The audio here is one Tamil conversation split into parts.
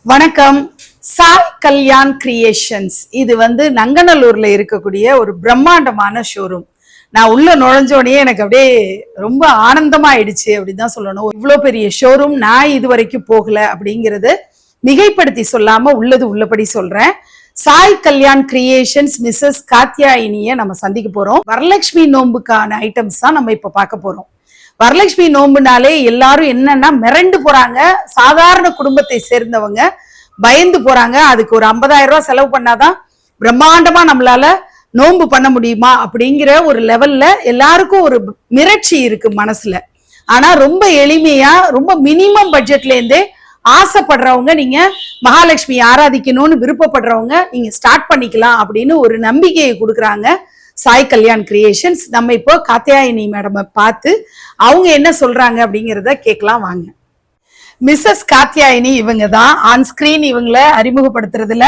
வணக்கம். சாய் கல்யாண் கிரியேஷன்ஸ் இது நங்கநல்லூர்ல இருக்கக்கூடிய ஒரு பிரம்மாண்டமான ஷோரூம். நான் உள்ள நுழைஞ்சோடனே எனக்கு அப்படியே ரொம்ப ஆனந்தமா ஆயிடுச்சு அப்படின்னு தான் சொல்லணும். இவ்வளோ பெரிய ஷோரூம் நான் இது வரைக்கும் போகல அப்படிங்கிறது மிகைப்படுத்தி சொல்லாம உள்ளது உள்ளபடி சொல்றேன். சாய் கல்யாண் கிரியேஷன்ஸ் மிஸ்ஸஸ் காத்யாயினியை நம்ம சந்திக்க போறோம். வரலட்சுமி நோன்புக்கான ஐட்டம்ஸ் தான் நம்ம இப்ப பார்க்க போறோம். வரலட்சுமி நோன்புனாலே எல்லாரும் என்னன்னா மிரண்டு போறாங்க. சாதாரண குடும்பத்தை சேர்ந்தவங்க பயந்து போறாங்க. அதுக்கு ஒரு 50,000 ரூபாய் செலவு பண்ணாதான் பிரம்மாண்டமா நம்மளால நோன்பு பண்ண முடியுமா அப்படிங்கிற ஒரு லெவல்ல எல்லாருக்கும் ஒரு மிரட்சி இருக்கு மனசுல. ஆனா ரொம்ப எளிமையா ரொம்ப மினிமம் பட்ஜெட்ல இருந்தே ஆசைப்படுறவங்க நீங்க மகாலட்சுமி ஆராதிக்கணும்னு விருப்பப்படுறவங்க நீங்க ஸ்டார்ட் பண்ணிக்கலாம் அப்படின்னு ஒரு நம்பிக்கையை கொடுக்குறாங்க சாய் கல்யாண் கிரியேஷன்ஸ். நம்ம இப்போ காத்யாயினி மேடம் பார்த்து அவங்க என்ன சொல்றாங்க அப்படிங்கிறத கேட்கலாம் வாங்க. மிஸ்ஸஸ் காத்யாயினி இவங்க தான் ஆன் ஸ்கிரீன். இவங்களை அறிமுகப்படுத்துறதுல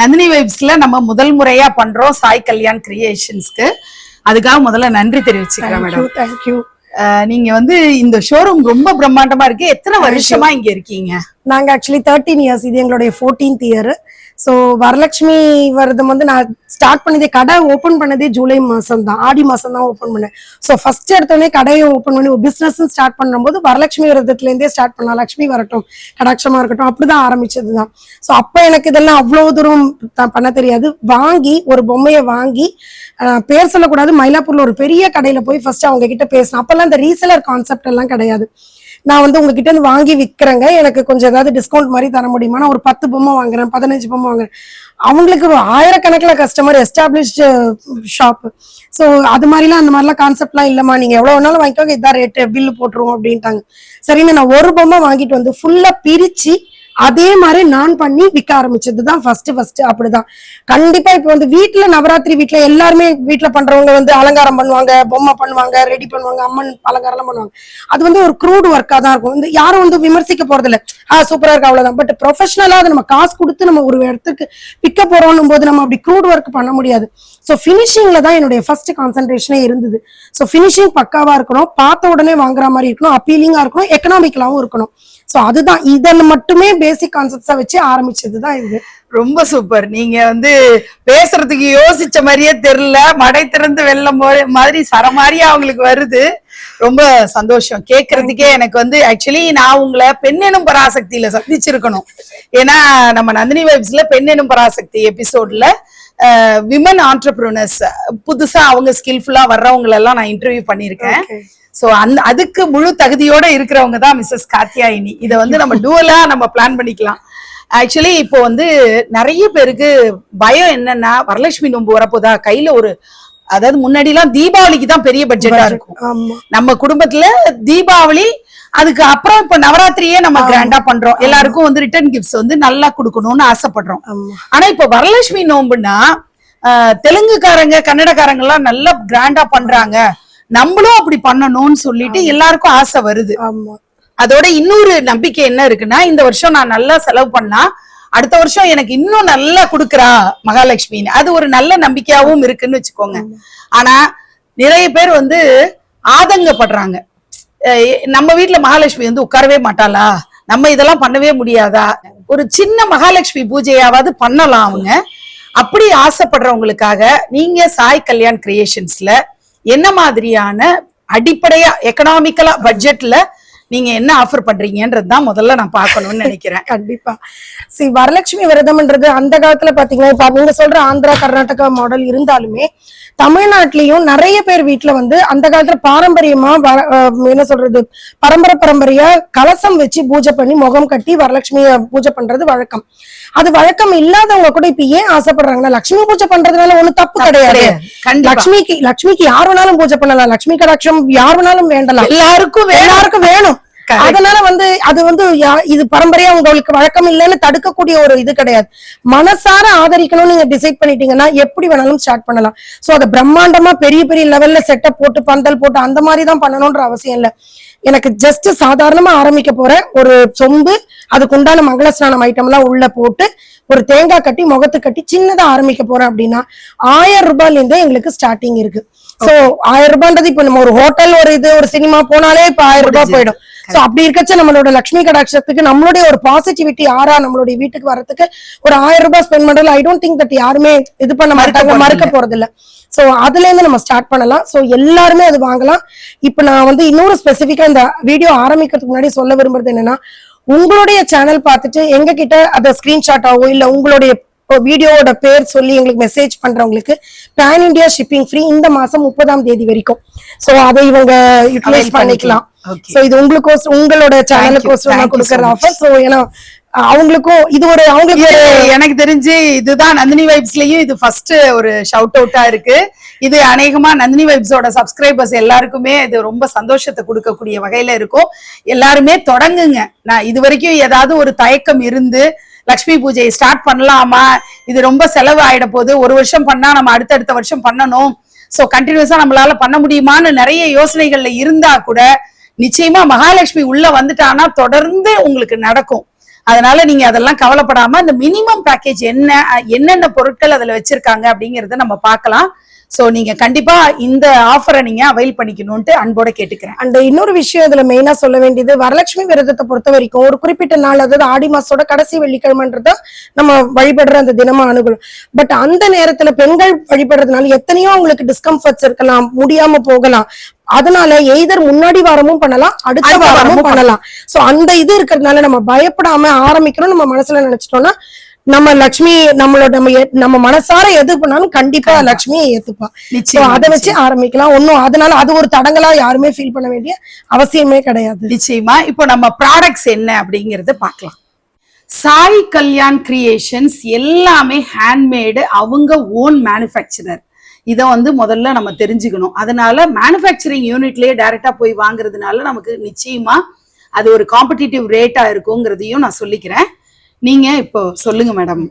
நந்தினி வைப்ஸ்ல நம்ம முதல் முறையா பண்றோம் சாய் கல்யாண் கிரியேஷன்ஸ்க்கு. அதுக்காக முதல்ல நன்றி தெரிவிச்சுக்கிறேன் மேடம். தேங்க்யூ. நீங்க இந்த ஷோரூம் ரொம்ப பிரம்மாண்டமா இருக்கு. எத்தனை வருஷமா இங்க இருக்கீங்க? நாங்க ஆக்சுவலி 13 இயர்ஸ். இது எங்களுடைய 14th இயர். ஸோ வரலட்சுமி விரதம் நான் ஸ்டார்ட் பண்ணதே, கடை ஓப்பன் பண்ணதே ஜூலை மாசம் தான், ஆடி மாசம் தான் ஓப்பன் பண்ணேன். ஸோ ஃபர்ஸ்ட் எடுத்தோடனே கடையை ஓப்பன் பண்ணி ஒரு பிசினஸ் ஸ்டார்ட் பண்ணும்போது வரலட்சுமி விரதத்துல இருந்தே ஸ்டார்ட் பண்ணலாம். லட்சுமி வரட்டும், கடாட்சமா இருக்கட்டும், அப்படிதான் ஆரம்பிச்சதுதான். ஸோ அப்ப எனக்கு இதெல்லாம் அவ்வளவு தூரம் பண்ண தெரியாது. வாங்கி ஒரு பொம்மையை வாங்கி, பேர் சொல்லக்கூடாது, மயிலாப்பூர்ல ஒரு பெரிய கடையில போய் ஃபர்ஸ்ட் அவங்க கிட்ட பேசினேன். அப்பெல்லாம் இந்த ரீசெலர் கான்செப்ட் எல்லாம் கிடையாது. நான் உங்ககிட்ட இருந்து வாங்கி விற்கிறேங்க, எனக்கு கொஞ்சம் ஏதாவது டிஸ்கவுண்ட் மாதிரி தர முடியுமா? நான் ஒரு 10 பொம்மை வாங்குறேன், 15 பொம்மை வாங்குறேன். அவங்களுக்கு ஒரு 1000கணக்கில் கஸ்டமர், எஸ்டாப்ளிஷ்டு ஷாப். ஸோ அது மாதிரிலாம் அந்த மாதிரிலாம் கான்செப்ட்லாம் இல்லைம்மா, நீங்க எவ்வளவு வேணாலும் வாங்கிக்கோங்க, இதான் ரேட்டு, பில்லு போட்டுருவோம் அப்படின்ட்டாங்க. சரின்னு நான் ஒரு பொம்மை வாங்கிட்டு ஃபுல்லா பிரிச்சு அதே மாதிரி நான் பண்ணி விற்க ஆரம்பிச்சதுதான் ஃபர்ஸ்ட். அப்படிதான் கண்டிப்பா இப்ப வீட்டுல நவராத்திரி வீட்டுல எல்லாருமே வீட்டுல பண்றவங்க அலங்காரம் பண்ணுவாங்க, பொம்மை பண்ணுவாங்க, ரெடி பண்ணுவாங்க, அம்மன் அலங்காரம் எல்லாம் பண்ணுவாங்க. அது ஒரு க்ரூட் ஒர்க்கா தான் இருக்கும். யாரும் விமர்சிக்க போறது இல்ல, சூப்பரா இருக்கு அவ்வளவுதான். பட் ப்ரொஃபஷனலா அது நம்ம காசு கொடுத்து நம்ம ஒரு இடத்துக்கு விற்க போறோம் போது நம்ம அப்படி க்ரூட் ஒர்க் பண்ண முடியாது. ஸோ ஃபினிஷிங்ல தான் என்னுடைய ஃபர்ஸ்ட் கான்சென்ட்ரேஷனே இருந்தது. ஸோ ஃபினிஷிங் பக்காவா இருக்கணும், பார்த்த உடனே வாங்குற மாதிரி இருக்கணும், அப்பீலிங்கா இருக்கணும், எக்கனாமிக்கலாவும் இருக்கணும். சோ அதுதான், இதெல்லாம் மட்டுமே பேசிக் கான்செப்ட்ஸா வச்சு ஆரம்பிச்சதுதான் இது. ரொம்ப சூப்பர். நீங்க பேசுறதுக்கு யோசிச்ச மாதிரியே தெரியல, மடை திறந்து வெள்ளம் மாதிரி சரமாரியா அவங்களுக்கு வருது. ரொம்ப சந்தோஷம் கேட்கறதுக்கே. எனக்கு ஆக்சுவலி நான் உங்களை பெண் எனும் பராசக்தியில சந்திச்சிருக்கணும். ஏன்னா நம்ம நந்தினி வைப்ஸ்ல பெண் எனும் பராசக்தி எபிசோட்ல விமன் ஆண்டர்பிரினர்ஸ் புதுசா அவங்க ஸ்கில்ஃபுல்லா வர்றவங்க எல்லாம் நான் இன்டர்வியூ பண்ணிருக்கேன். சோ அதுக்கு முழு தகுதியோட இருக்கிறவங்க தான் மிஸ்ஸஸ் காத்யாயினி. இதை நம்ம டூவலா நம்ம பிளான் பண்ணிக்கலாம். ஆக்சுவலி இப்போ நிறைய பேருக்கு பயம் என்னன்னா, வரலட்சுமி நோன்பு வரப்போதா, கையில அதாவது முன்னாடி எல்லாம் தீபாவளிக்கு தான் பெரிய பட்ஜெட்டா இருக்கும் நம்ம குடும்பத்துல. தீபாவளி அதுக்கு அப்புறம் இப்ப நவராத்திரியே நம்ம கிராண்டா பண்றோம். எல்லாருக்கும் ரிட்டர்ன் கிஃப்ட்ஸ் நல்லா கொடுக்கணும்னு ஆசைப்படுறோம். ஆனா இப்ப வரலட்சுமி நோன்புன்னா தெலுங்குக்காரங்க கன்னடக்காரங்க எல்லாம் நல்லா கிராண்டா பண்றாங்க, நம்மளும் அப்படி பண்ணணும்னு சொல்லிட்டு எல்லாருக்கும் ஆசை வருது. அதோட இன்னொரு நம்பிக்கை என்ன இருக்குன்னா, இந்த வருஷம் நான் நல்லா செலவு பண்ணா அடுத்த வருஷம் எனக்கு இன்னும் நல்லா கொடுக்குறா மகாலட்சுமின்னு, அது ஒரு நல்ல நம்பிக்கையாவும் இருக்குன்னு வச்சுக்கோங்க. ஆனா நிறைய பேர் ஆதங்கப்படுறாங்க, நம்ம வீட்டுல மகாலட்சுமி உட்காரவே மாட்டாளா, நம்ம இதெல்லாம் பண்ணவே முடியாதா, ஒரு சின்ன மகாலட்சுமி பூஜையாவது பண்ணலாம் அவங்க. அப்படி ஆசைப்படுறவங்களுக்காக நீங்க சாய் கல்யாண் கிரியேஷன்ஸ்ல என்ன மாதிரியான அடிப்படையா எக்கனாமிக்கலா பட்ஜெட்ல நீங்க என்ன ஆஃபர் பண்றீங்கன்றதுதான் முதல்ல நான் பார்க்கணும்னு நினைக்கிறேன். கண்டிப்பா. வரலட்சுமி விரதம்ன்றது அந்த காலத்துல பாத்தீங்கன்னா, இப்ப நீங்க சொல்ற ஆந்திரா கர்நாடகா மாடல் இருந்தாலுமே தமிழ்நாட்டிலயும் நிறைய பேர் வீட்டுல அந்த காலத்துல பாரம்பரியமா என்ன சொல்றது, பரம்பரையா கலசம் வச்சு பூஜை பண்ணி முகம் கட்டி வரலட்சுமிய பூஜை பண்றது வழக்கம். அது வழக்கம் இல்லாதவங்க கூட இப்ப ஏன் ஆசைப்படுறாங்கன்னா, லட்சுமி பூஜை பண்றதுனால ஒண்ணும் தப்பு கிடையாது. லட்சுமிக்கு யார் வேணாலும் பூஜை பண்ணலாம், லட்சுமி கடாட்சம் யார் வேணாலும் வேண்டலாம், எல்லாருக்கும் வேணும். அதனால அது இது பரம்பரையா உங்களுக்கு வழக்கம் இல்லைன்னு தடுக்கக்கூடிய ஒரு இது கிடையாது. மனசார ஆதரிக்கணும்னு நீங்க டிசைட் பண்ணிட்டீங்கன்னா எப்படி வேணாலும் ஸ்டார்ட் பண்ணலாம். சோ அதை பிரம்மாண்டமா பெரிய பெரிய லெவல்ல செட்டப் போட்டு பந்தல் போட்டு அந்த மாதிரி தான் பண்ணணும்ன்ற அவசியம் இல்லை. எனக்கு ஜஸ்ட் சாதாரணமா ஆரம்பிக்க போற ஒரு சொம்பு, அதுக்கு உண்டான மங்கள ஸ்நானம் ஐட்டம் எல்லாம் உள்ள போட்டு ஒரு தேங்காய் கட்டி முகத்து கட்டி சின்னதா ஆரம்பிக்க போறேன் அப்படின்னா 1000 ரூபாயில இருந்தே எங்களுக்கு ஸ்டார்டிங் இருக்கு. சோ 1000 ரூபான்றது இப்ப நம்ம ஒரு ஹோட்டல் ஒரு சினிமா போனாலே இப்ப 1000 ரூபாய் போயிடும். சோ அப்படி இருக்கச்ச நம்மளோட லட்சுமி கடாட்சத்துக்கு நம்மளுடைய ஒரு பாசிட்டிவிட்டி ஆறா நம்மளுடைய வீட்டுக்கு வரதுக்கு ஒரு 1000 ரூபாய் ஸ்பெண்ட் பண்றதுல ஐ டோன்ட் திங்க் தட் யாருமே இது பண்ண மாட்டாங்க, மறுக்க போறது இல்ல. சோ அதுல இருந்து நம்ம ஸ்டார்ட் பண்ணலாம். சோ எல்லாருமே அது வாங்கலாம். இப்ப நான் வந்து இன்னொரு ஸ்பெசிபிக்கா இந்த வீடியோ ஆரம்பிக்கிறதுக்கு முன்னாடி சொல்ல விரும்புறது என்னன்னா, உங்களுடைய சேனல் பார்த்துட்டு எங்க கிட்ட அத ஸ்கிரீன்ஷாட் ஆகோ இல்ல உங்களுடைய வீடியோவோட பேர் சொல்லி எங்களுக்கு மெசேஜ் பண்றவங்களுக்கு பேன் இந்தியா ஷிப்பிங் ஃப்ரீ இந்த மாசம் 30ஆம் தேதி வரைக்கும். சோ அதை இவங்க யூட்டிலைஸ் பண்ணிக்கலாம். சோ இது உங்களோட சேனலுக்கு கொடுக்கற ஆஃபர். சோ ஏன்னா அவங்களுக்கும் இது ஒரு அவங்களுக்கு எனக்கு தெரிஞ்சு இதுதான் நந்தினி வைப்ஸ்லயும் இது ஃபர்ஸ்ட் ஒரு ஷவுட் அவுட்டா இருக்கு. இது அநேகமா நந்தினி வைப்ஸோட சப்ஸ்கிரைபர்ஸ் எல்லாருக்குமே இது ரொம்ப சந்தோஷத்தை கொடுக்கக்கூடிய வகையில இருக்கும். எல்லாருமே தொடங்குங்க. நான் இது வரைக்கும் ஏதாவது ஒரு தயக்கம் இருந்து லட்சுமி பூஜையை ஸ்டார்ட் பண்ணலாமா, இது ரொம்ப செலவு ஆயிட போகுது, ஒரு வருஷம் பண்ணா நம்ம அடுத்தடுத்த வருஷம் பண்ணணும், சோ கண்டினியூஸா நம்மளால பண்ண முடியுமான்னு நிறைய யோசனைகள்ல இருந்தா கூட நிச்சயமா மகாலட்சுமி உள்ள வந்துட்டானா தொடர்ந்து உங்களுக்கு நடக்கும். அதனால நீங்க அதெல்லாம் கவலைப்படாம இந்த மினிமம் பேக்கேஜ் என்னென்ன பொருட்கள் அதுல வச்சிருக்காங்க அப்படிங்கறத நம்ம பார்க்கலாம். சோ நீங்க கண்டிப்பா இந்த ஆஃபரை நீங்க அவைல் பண்ணிக்கணும்னு அன்போட கேட்டுக்கிறேன். அண்ட் இன்னொரு விஷயம் இதுல மெயினா சொல்ல வேண்டியது, வரலட்சுமி விரதத்தை பொறுத்த வரைக்கும் ஒரு குறிப்பிட்ட நாள், அதாவது ஆடி மாசத்தோட கடைசி வெள்ளிக்கிழமைன்றத நம்ம வழிபடுற அந்த தினமா அணுகணும். பட் அந்த நேரத்துல பெண்கள் வழிபடுறதுனால எத்தனையோ உங்களுக்கு டிஸ்கம்ஃபர்ட்ஸ் இருக்கலாம், முடியாம போகலாம். அதனால எய்தர் முன்னாடி வாரமும் பண்ணலாம், அடுத்த வாரமும் பண்ணலாம். சோ அந்த இது இருக்கிறதுனால நம்ம பயப்படாம ஆரம்பிக்கணும். நம்ம மனசுல நினைச்சிட்டோம்னா நம்ம லட்சுமி நம்ம மனசார எது பண்ணாலும் கண்டிப்பா லட்சுமி ஏத்துப்பா. அதை வச்சு ஆரம்பிக்கலாம். ஒன்னும் அதனால அது ஒரு தடங்களா யாருமே ஃபீல் பண்ண வேண்டிய அவசியமே கிடையாது. நிச்சயமா இப்போ நம்ம ப்ராடக்ட்ஸ் என்ன அப்படிங்கறத பார்க்கலாம். சாய் கல்யாண் கிரியேஷன்ஸ் எல்லாமே ஹேண்ட்மேடு, அவங்க ஓன் மேனுஃபேக்சரர். இதை வந்து முதல்ல நம்ம தெரிஞ்சுக்கணும். அதனால மேனுஃபேக்சரிங் யூனிட்லயே டைரக்டா போய் வாங்குறதுனால நமக்கு நிச்சயமா அது ஒரு காம்படிட்டிவ் ரேட்டா இருக்குங்கிறதையும் நான் சொல்லிக்கிறேன். நீங்க இப்போ சொல்லுங்க மேடம்.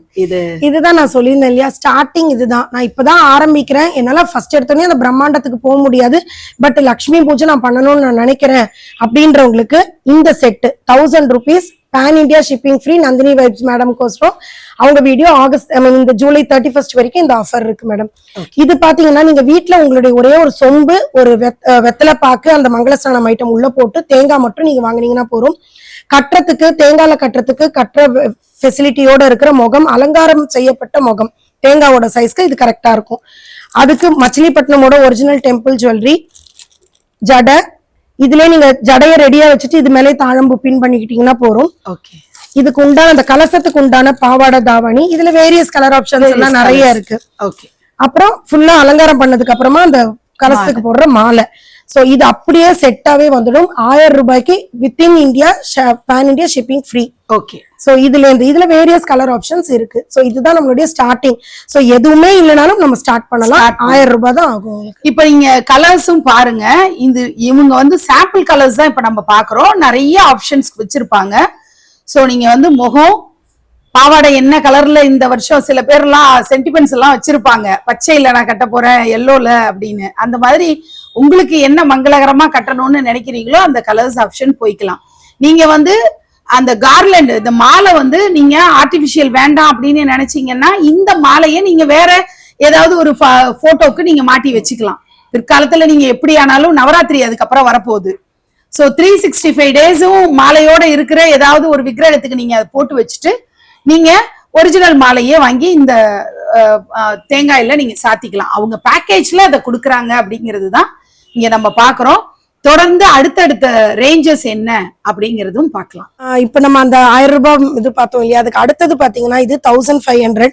இதுதான் நான் சொல்லியிருந்தேன் இல்லையா, ஸ்டார்டிங் இதுதான். நான் இப்பதான் ஆரம்பிக்கிறேன். என்னால ஃபர்ஸ்ட் எடுத்தோடனே அந்த பிரம்மாண்டத்துக்கு போக முடியாது. பட் லட்சுமி பூஜை நான் பண்ணணும்னு நான் நினைக்கிறேன் அப்படின்றவங்களுக்கு இந்த set 1000 rupees pan India shipping free Nandini vibes madam கோஸ்டம். அவங்க வீடியோ இந்த ஜூலை 31 வரைக்கும் இந்த ஆஃபர் இருக்கு மேடம். இது பாத்தீங்கன்னா நீங்க வீட்டுல உங்களுடைய ஒரே ஒரு சொம்பு, ஒரு வெத்தலை பாக்கு, அந்த மங்களஸ்நானம் ஐட்டம் உள்ள போட்டு தேங்காய் மட்டும் நீங்க வாங்கினீங்கன்னா போறோம். கட்டுறதுக்கு தேங்காயில கட்டுற ஃபெசிலிட்டியோட இருக்கிற முகம், அலங்காரம் செய்யப்பட்ட முகம், தேங்காவோட சைஸ்க்கு இது கரெக்டா இருக்கும். அதுக்கு மச்சிலிப்பட்டினமோட ஒரிஜினல் டெம்பிள் ஜுவல்லரி, ஜடை. இதுல நீங்க ஜடைய ரெடியா வச்சுட்டு இது மேலே தாழம்பு பின் பண்ணிக்கிட்டீங்கன்னா போறோம். இதுக்கு உண்டான அந்த கலசத்துக்கு உண்டான பாவாடை தாவணி. இதுல வேரியஸ் கலர் ஆப்ஷன்ஸ் எல்லாம் நிறைய இருக்கு. அப்புறம் ஃபுல்லா அலங்காரம் பண்ணதுக்கு அப்புறமா அந்த கலசத்துக்கு போடுற மாலை. சோ இது அப்படியே செட்டாவே வந்துடும். 1000 ரூபாய்க்கு within India pan India shipping free. Okay. So இதுல வேரியஸ் கலர் ஆப்ஷன்ஸ் இருக்கு. சோ இதுதான் நம்மளுடைய ஸ்டார்டிங். சோ எதுவுமே இல்லைனாலும் நம்ம ஸ்டார்ட் பண்ணலாம். 1000 ரூபாய் தான் ஆகும். இப்ப நீங்க கலர்ஸும் பாருங்க. இவங்க வந்து சாம்பிள் கலர்ஸ் தான் இப்ப நம்ம பாக்குறோம். நிறைய ஆப்ஷன்ஸ் வச்சிருப்பாங்க. சோ நீங்க வந்து முகம், பாவாடை என்ன கலர்ல இந்த வருஷம் சில பேர் எல்லாம் சென்டிமெண்ட்ஸ் எல்லாம் வச்சிருப்பாங்க, பச்சையில நான் கட்ட போறேன், எல்லோல அப்படின்னு. அந்த மாதிரி உங்களுக்கு என்ன மங்களகரமா கட்டணும்னு நினைக்கிறீங்களோ அந்த கலர்ஸ் ஆப்ஷன் போய்க்கலாம். நீங்க வந்து அந்த கார்லண்ட், இந்த மாலை வந்து நீங்க ஆர்டிபிஷியல் வேண்டாம் அப்படின்னு நினைச்சீங்கன்னா இந்த மாலையை நீங்க வேற ஏதாவது ஒரு போட்டோக்கு நீங்க மாட்டி வச்சுக்கலாம். பிற்காலத்துல நீங்க எப்படி ஆனாலும் நவராத்திரி அதுக்கப்புறம் வரப்போகுது. சோ 365 டேஸும் மாலையோட இருக்கிற ஏதாவது ஒரு விக்கிரகத்துக்கு நீங்க அதை போட்டு வச்சுட்டு நீங்க ஒரிஜினல் மாலையே வாங்கி இந்த தேங்காயில நீங்க சாத்திக்கலாம். அவங்க பேக்கேஜ்ல அதை கொடுக்குறாங்க அப்படிங்கிறது தான் இங்க நம்ம பாக்குறோம். தொடர்ந்து அடுத்தடுத்த ரேஞ்சஸ் என்ன அப்படிங்கறதும் பார்க்கலாம். இப்ப நம்ம அந்த 1000 ரூபாய் இது பார்த்தோம் இல்லையா, அதுக்கு அடுத்தது பாத்தீங்கன்னா இது 1500.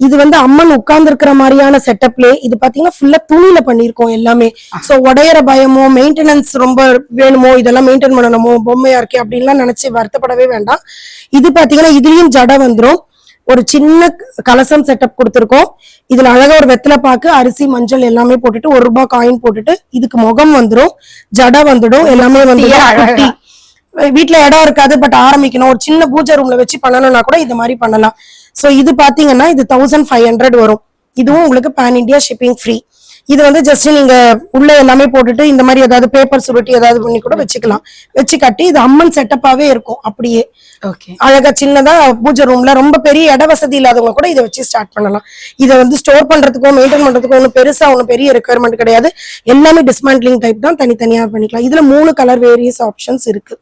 இது வந்து அம்மன் உட்கார்ந்து இருக்கிற மாதிரியான செட்டப்ல இது பாத்தீங்கன்னா ஃபுல்லா துணியில பண்ணிருக்கோம் எல்லாமே. சோ உடையற பயமோ மெயின்டெனன்ஸ் ரொம்ப வேணுமோ, இதெல்லாம் மெயின்டைன் பண்ணணுமோ, பொம்மையா இருக்கே அப்படின்லாம் நினைச்சு வருத்தப்படவே வேண்டாம். இது பாத்தீங்கன்னா இதுலயும் ஜடை வந்துரும். ஒரு சின்ன கலசம் செட்டப் கொடுத்துருக்கோம். இதுல அழகா ஒரு வெத்தலை பாக்கு, அரிசி, மஞ்சள் எல்லாமே போட்டுட்டு 1 ரூபாய் காயின் போட்டுட்டு இதுக்கு முகம் வந்துடும், ஜடை வந்துடும், எல்லாமே வந்துடும். வீட்டுல இடம் இருக்காது பட் ஆரம்பிக்கணும், ஒரு சின்ன பூஜை ரூம்ல வச்சு பண்ணணும்னா கூட இது மாதிரி பண்ணலாம். சோ இது பாத்தீங்கன்னா இது 1500 வரும். இதுவும் உங்களுக்கு பேன் இந்தியா ஷிப்பிங் ஃப்ரீ. இது வந்து ஜஸ்ட் நீங்க உள்ள எல்லாமே போட்டுட்டு இந்த மாதிரி ஏதாவது பேப்பர் சுருட்டி ஏதாவது பண்ணி கூட வச்சுக்கலாம். வச்சு கட்டி இது அம்மன் செட்டப்பாவே இருக்கும். அப்படியே அழகா சின்னதா பூஜை ரூம்ல, ரொம்ப பெரிய இட வசதி இல்லாதவங்க கூட இதை வச்சு ஸ்டார்ட் பண்ணலாம். இதை வந்து ஸ்டோர் பண்றதுக்கோ மெயின்டைன் பண்றதுக்கோ ஒன்னும் பெரிய ரெக்குயர்மெண்ட் கிடையாது. எல்லாமே டிஸ்மேண்ட்லிங் டைப் தான், தனித்தனியா பண்ணிக்கலாம். இதுல 3 கலர் வேரியஸ் ஆப்ஷன்ஸ் இருக்கு.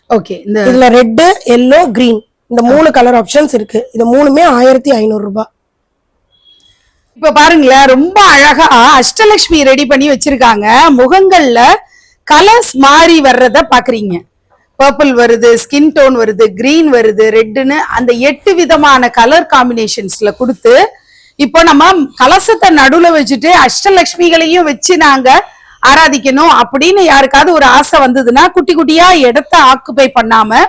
ஓகே. இந்த இதுல ரெட், எல்லோ, கிரீன் இந்த 3 கலர் ஆப்ஷன்ஸ் இருக்கு. இது மூணுமே 1500 ரூபாய். இப்ப பாருங்களேன், ரொம்ப அழகா அஷ்டலட்சுமி ரெடி பண்ணி வச்சிருக்காங்க. முகங்கள்ல கலர்ஸ் மாறி வர்றத பாக்குறீங்க. பர்பிள் வருது, ஸ்கின் டோன் வருது, கிரீன் வருது, ரெட்னு அந்த 8 விதமான கலர் காம்பினேஷன்ஸ்ல கொடுத்து, இப்போ நம்ம கலசத்தை நடுவுல வச்சுட்டு அஷ்டலட்சுமிகளையும் வச்சு நாங்க ஆராதிக்கணும் அப்படின்னு யாருக்காவது ஒரு ஆசை வந்ததுன்னா, குட்டி குட்டியா இடத்த ஆக்குபை பண்ணாம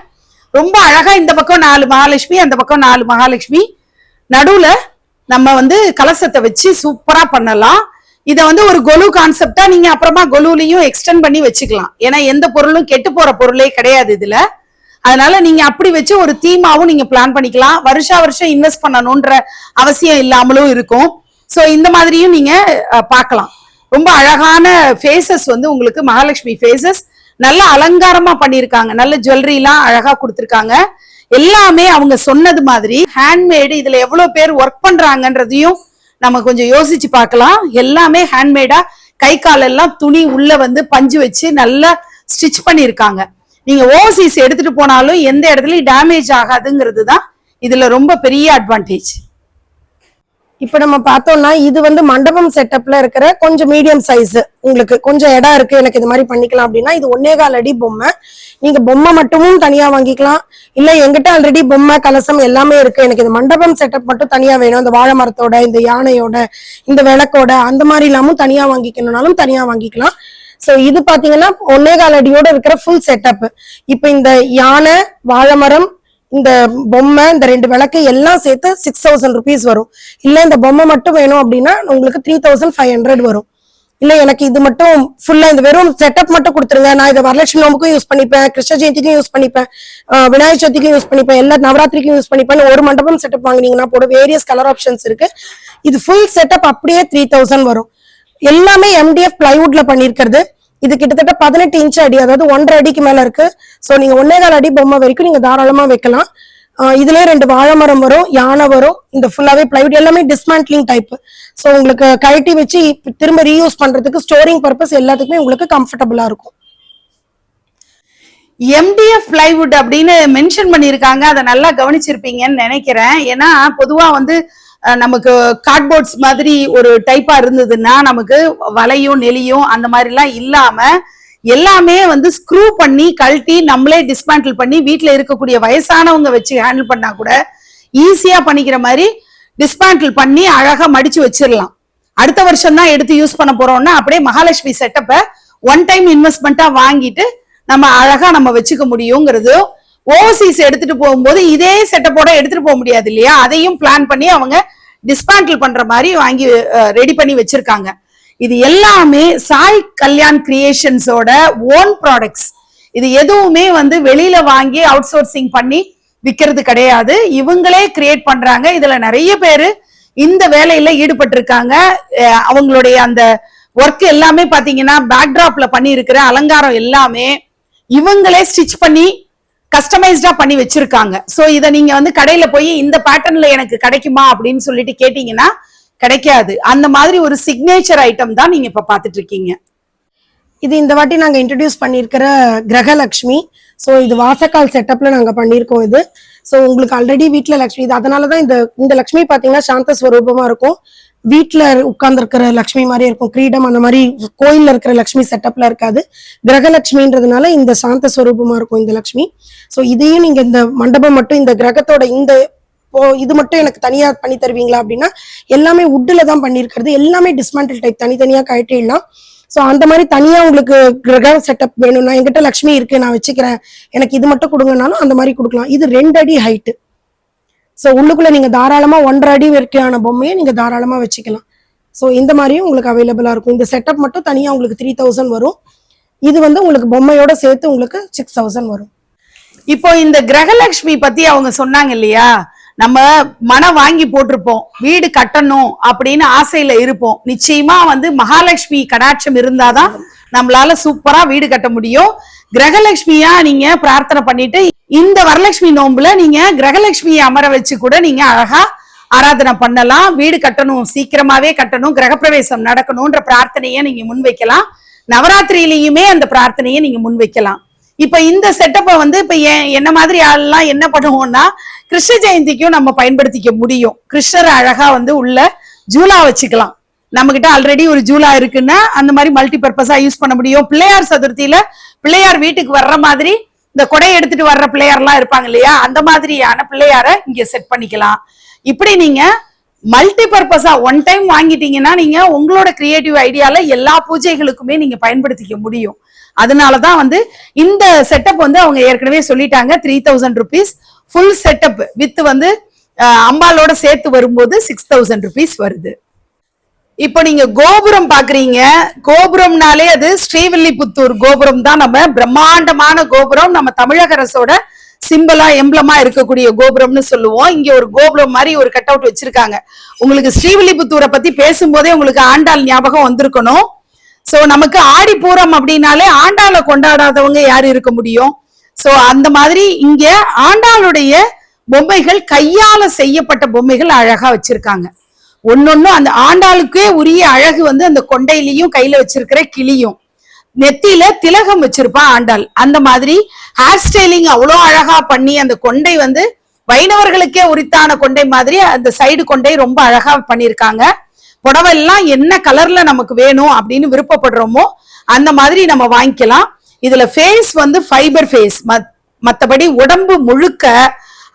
ரொம்ப அழகா இந்த பக்கம் 4 மகாலட்சுமி, அந்த பக்கம் 4 மகாலட்சுமி, நடுவுல நம்ம வந்து கலசத்தை வச்சு சூப்பரா பண்ணலாம். இத வந்து ஒரு கொலு கான்செப்டா நீங்க அப்புறமா கொலுலையும் எக்ஸ்டெண்ட் பண்ணி வச்சுக்கலாம். ஏன்னா எந்த பொருளும் கெட்டு போற பொருளே கிடையாது இதுல. அதனால நீங்க அப்படி வச்சு ஒரு தீமாவும் நீங்க பிளான் பண்ணிக்கலாம். வருஷா வருஷம் இன்வெஸ்ட் பண்ணணும்ன்ற அவசியம் இல்லாமலும் இருக்கும். சோ இந்த மாதிரியும் நீங்க பார்க்கலாம். ரொம்ப அழகான ஃபேஸஸ் வந்து உங்களுக்கு மகாலட்சுமி ஃபேஸஸ் நல்ல அலங்காரமா பண்ணிருக்காங்க. நல்ல ஜுவல்லரி எல்லாம் அழகா கொடுத்திருக்காங்க. எல்லாமே அவங்க சொன்னது மாதிரி ஹேண்ட்மேடு. இதுல எவ்வளவு பேர் ஒர்க் பண்றாங்கன்றதையும் நம்ம கொஞ்சம் யோசிச்சு பார்க்கலாம். எல்லாமே ஹேண்ட்மேடா, கை கால் எல்லாம் துணி உள்ள வந்து பஞ்சு வச்சு நல்லா ஸ்டிச் பண்ணிருக்காங்க. நீங்க ஓவர்சீஸ் எடுத்துட்டு போனாலும் எந்த இடத்துலயும் டேமேஜ் ஆகாதுங்கிறது தான் இதுல ரொம்ப பெரிய அட்வான்டேஜ். இப்ப நம்ம பார்த்தோம்னா இது வந்து மண்டபம் செட்டப்ல இருக்கிற கொஞ்சம் மீடியம் சைஸ், உங்களுக்கு கொஞ்சம் இடம் இருக்கு எனக்கு இது மாதிரி பண்ணிக்கலாம் அப்படின்னா இது 1.25 அடி பொம்மை. நீங்க பொம்மை மட்டுமும் தனியா வாங்கிக்கலாம். இல்ல எங்கிட்ட ஆல்ரெடி பொம்மை கலசம் எல்லாமே இருக்கு, எனக்கு இந்த மண்டபம் செட்டப் மட்டும் தனியா வேணும், இந்த வாழை மரத்தோட, இந்த யானையோட, இந்த விளக்கோட, அந்த மாதிரி இல்லாம தனியா வாங்கிக்கணும்னாலும் தனியா வாங்கிக்கலாம். சோ இது பாத்தீங்கன்னா 1.25 அடியோட இருக்கிற ஃபுல் செட்டப். இப்ப இந்த யானை, வாழை மரம், இந்த பொம்மை, இந்த 2 விளக்கு எல்லாம் சேர்த்து 6000 ருபீஸ் வரும். இல்ல இந்த பொம்மை மட்டும் வேணும் அப்படின்னா உங்களுக்கு 3500 வரும். இல்ல எனக்கு இது மட்டும் ஃபுல்லா இந்த வெறும் செட்டப் மட்டும் கொடுத்துருங்க, நான் இதை வரலட்சுமி நோம்புக்கும் யூஸ் பண்ணிப்பேன், கிருஷ்ண ஜெயந்திக்கும் யூஸ் பண்ணிப்பேன், விநாயகர் சதுர்த்திக்கும் யூஸ் பண்ணிப்பேன், எல்லா நவராத்திரிக்கும் யூஸ் பண்ணிப்பேன், ஒரு மண்டபம் செட்டப் வாங்கினீங்கன்னா போட வேரியஸ் கலர் ஆப்ஷன்ஸ் இருக்கு. இது ஃபுல் செட்டப் அப்படியே 3000 வரும். எல்லாமே MDF பிளைவுட்ல பண்ணிருக்கிறது. இது கிட்டத்தட்ட 18 இன்ச் அடி, அதாவது 1.5 அடிக்கு மேல இருக்கு. சோ நீங்க 1.25 அடி பொம்மை வரைக்கும் நீங்க தாராளமா வைக்கலாம். இதுலயே 2 வாழை மரம் வரும், யானை வரும். இந்த ஃபுல்லாவே பிளைவுட் எல்லாமே டிஸ்மேண்ட்லிங் டைப். சோ உங்களுக்கு கழட்டி வச்சு திரும்ப ரீயூஸ் பண்றதுக்கு, ஸ்டோரிங் பர்பஸ் எல்லாத்துக்குமே உங்களுக்கு கம்ஃபர்டபுளா இருக்கும். MDF பிளைவுட் அப்படின்னு மென்ஷன் பண்ணிருக்காங்க. அதை நல்லா கவனிச்சிருப்பீங்கன்னு நினைக்கிறேன். ஏன்னா பொதுவா வந்து நமக்கு கார்ட்போர்ட்ஸ் மாதிரி ஒரு டைப்பா இருந்ததுன்னா நமக்கு வலையும் நெலியும் அந்த மாதிரி எல்லாம் இல்லாம எல்லாமே வந்து ஸ்க்ரூ பண்ணி கழட்டி நம்மளே டிஸ்மேண்டில் பண்ணி வீட்டுல இருக்கக்கூடிய வயசானவங்க வச்சு ஹேண்டில் பண்ணா கூட ஈஸியா பண்ணிக்கிற மாதிரி டிஸ்மேண்டில் பண்ணி அழகா மடிச்சு வச்சிடலாம். அடுத்த வருஷம் தான் எடுத்து யூஸ் பண்ண போறோம்னா அப்படியே மகாலட்சுமி செட்டப்பை ஒன் டைம் இன்வெஸ்ட்மெண்ட்டா வாங்கிட்டு நம்ம அழகா நம்ம வச்சுக்க முடியுங்கிறது. ஓவர்சீஸ் எடுத்துட்டு போகும்போது இதே செட்டப்போட எடுத்துட்டு போக முடியாது இல்லையா, அதையும் பிளான் பண்ணி அவங்க டிஸ்மேண்டில் பண்ற மாதிரி வாங்கி ரெடி பண்ணி வச்சிருக்காங்க. இது எல்லாமே சாய் கல்யாண் கிரியேஷன்ஸோட ஓன் ப்ராடக்ட்ஸ். இது எதுவுமே வந்து வெளியில வாங்கி அவுட் சோர்சிங் பண்ணி விற்கிறது கிடையாது, இவங்களே கிரியேட் பண்றாங்க. இதுல நிறைய பேரு இந்த வேலையில ஈடுபட்டு இருக்காங்க. அவங்களுடைய அந்த ஒர்க் எல்லாமே பாத்தீங்கன்னா பேக்டிராப்ல பண்ணி இருக்கிற அலங்காரம் எல்லாமே இவங்களே ஸ்டிச் பண்ணி கஸ்டமைஸ்டா பண்ணி வச்சிருக்காங்க. சோ இத நீங்க வந்து கடையில போய் இந்த பேட்டர்ன்ல எனக்கு கிடைக்குமா அப்படின்னு சொல்லிட்டு கேட்டீங்கன்னா கிடைக்காது. அந்த மாதிரி ஒரு சிக்னேச்சர் ஐட்டம் தான் நீங்க இப்ப பாத்துட்டு இருக்கீங்க. இது இந்த வாட்டி நாங்க இன்ட்ரடியூஸ் பண்ணிருக்கிற கிரகலட்சுமி. சோ இது வாசக்கால் செட்டப்ல நாங்க பண்ணிருக்கோம் இது. சோ உங்களுக்கு ஆல்ரெடி வீட்டுல லட்சுமி, இது அதனாலதான் இந்த லட்சுமி பாத்தீங்கன்னா சாந்த ஸ்வரூபமா இருக்கும். வீட்டுல உட்கார்ந்து இருக்கிற லட்சுமி மாதிரி இருக்கும், கிரீடம் அந்த மாதிரி கோயில்ல இருக்கிற லட்சுமி செட்டப்ல இருக்காது. கிரகலட்சுமின்றதுனால இந்த சாந்த ஸ்வரூபமா இருக்கும் இந்த லட்சுமி. சோ இதையும் நீங்க இந்த மண்டபம் மட்டும் இந்த கிரகத்தோட இந்த இது மட்டும் எனக்கு தனியா பண்ணி தருவீங்களா அப்படின்னா எல்லாமே வுட்ல தான் பண்ணிருக்கிறது. எல்லாமே டிஸ்மேண்டில் டைப், தனித்தனியா கழட்டிடலாம். சோ அந்த மாதிரி தனியா உங்களுக்கு கிரக செட்டப் வேணும்னா என்கிட்ட லட்சுமி இருக்கு நான் வச்சுக்கிறேன் எனக்கு இது மட்டும் கொடுங்கனாலும் அந்த மாதிரி கொடுக்கலாம். இது 2 அடி ஹைட். சோ உள்ளுக்குள்ள நீங்க தாராளமா 1.5 அடி வரைக்கான பொம்மையை நீங்க தாராளமா வச்சுக்கலாம். சோ இந்த மாதிரியும் உங்களுக்கு அவைலபிளா இருக்கும். இந்த செட்டப் மட்டும் தனியா உங்களுக்கு 3000 வரும். இது வந்து உங்களுக்கு பொம்மையோட சேர்த்து உங்களுக்கு 6000 வரும். இப்போ இந்த கிரகலட்சுமி பத்தி அவங்க சொன்னாங்க இல்லையா, நம்ம மனம் வாங்கி போட்டிருப்போம், வீடு கட்டணும் அப்படின்னு ஆசையில இருப்போம். நிச்சயமா வந்து மகாலட்சுமி கடாட்சம் இருந்தாதான் நம்மளால சூப்பரா வீடு கட்ட முடியும். கிரகலட்சுமியா நீங்க பிரார்த்தனை பண்ணிட்டு இந்த வரலட்சுமி நோம்புல நீங்க கிரகலட்சுமியை அமர வச்சு கூட நீங்க அழகா ஆராதனை பண்ணலாம். வீடு கட்டணும், சீக்கிரமாவே கட்டணும், கிரகப்பிரவேசம் நடக்கணும்ன்ற பிரார்த்தனையை நீங்க முன்வைக்கலாம். நவராத்திரியிலையுமே அந்த பிரார்த்தனையை நீங்க முன்வைக்கலாம். இப்ப இந்த செட்டப்பை வந்து இப்ப என்ன மாதிரி ஆள்லாம் என்ன பண்ணுவோம்னா கிருஷ்ண ஜெயந்திக்கும் நம்ம பயன்படுத்திக்க முடியும். கிருஷ்ணர் அழகா வந்து உள்ள ஜூலா வச்சுக்கலாம். நம்ம கிட்ட ஆல்ரெடி ஒரு ஜூலா இருக்குன்னா அந்த மாதிரி மல்டி பர்பஸா யூஸ் பண்ண முடியும். பிள்ளையார் சதுர்த்தியில பிள்ளையார் வீட்டுக்கு வர்ற மாதிரி இந்த கொடையை எடுத்துட்டு வர்ற பிள்ளையார் எல்லாம் இருப்பாங்க இல்லையா, அந்த மாதிரியான பிள்ளையார இங்க செட் பண்ணிக்கலாம். இப்படி நீங்க மல்டி பர்பஸா ஒன் டைம் வாங்கிட்டீங்கன்னா நீங்க உங்களோட கிரியேட்டிவ் ஐடியால எல்லா பூஜைகளுக்குமே நீங்க பயன்படுத்திக்க முடியும். அதனாலதான் வந்து இந்த செட்டப் வந்து அவங்க ஏற்கனவே சொல்லிட்டாங்க 3000 rupees ஃபுல் செட்டப் வித் வந்து அம்பாலோட சேர்த்து வரும்போது 6000 rupees வருது. இப்போ நீங்க கோபுரம் பாக்குறீங்க, கோபுரம்னாலே அது ஸ்ரீவில்லிபுத்தூர் கோபுரம் தான். நம்ம பிரம்மாண்டமான கோபுரம், நம்ம தமிழக அரசோட சிம்பிளா எம்பளமா இருக்கக்கூடிய கோபுரம்னு சொல்லுவோம். இங்க ஒரு கோபுரம் மாதிரி ஒரு கட் அவுட் வச்சிருக்காங்க. உங்களுக்கு ஸ்ரீவில்லிபுத்தூரை பத்தி பேசும்போதே உங்களுக்கு ஆண்டாள் ஞாபகம் வந்திருக்கணும். சோ நமக்கு ஆடிப்பூரம் அப்படின்னாலே ஆண்டாளை கொண்டாடாதவங்க யாரு இருக்க முடியும்? சோ அந்த மாதிரி இங்க ஆண்டாளுடைய பொம்மைகள் கையால செய்யப்பட்ட பொம்மைகள் அழகா வச்சிருக்காங்க. ஒன்னொன்னும் அந்த ஆண்டாளுக்கே உரிய அழகு வந்து அந்த கொண்டையிலையும் கையில வச்சிருக்கிற கிளியும், நெத்தியில திலகம் வச்சிருப்பா ஆண்டாள். அந்த மாதிரி ஹேர் ஸ்டைலிங் அவ்வளோ அழகா பண்ணி அந்த கொண்டை வந்து வைணவர்களுக்கே உரித்தான கொண்டை மாதிரி அந்த சைடு கொண்டை ரொம்ப அழகா பண்ணிருக்காங்க. புடவை எல்லாம் என்ன கலர்ல நமக்கு வேணும் அப்படின்னு விருப்பப்படுறோமோ அந்த மாதிரி நம்ம வாங்கிக்கலாம். இதுல ஃபேஸ் வந்து ஃபைபர் ஃபேஸ், மத்தபடி உடம்பு முழுக்க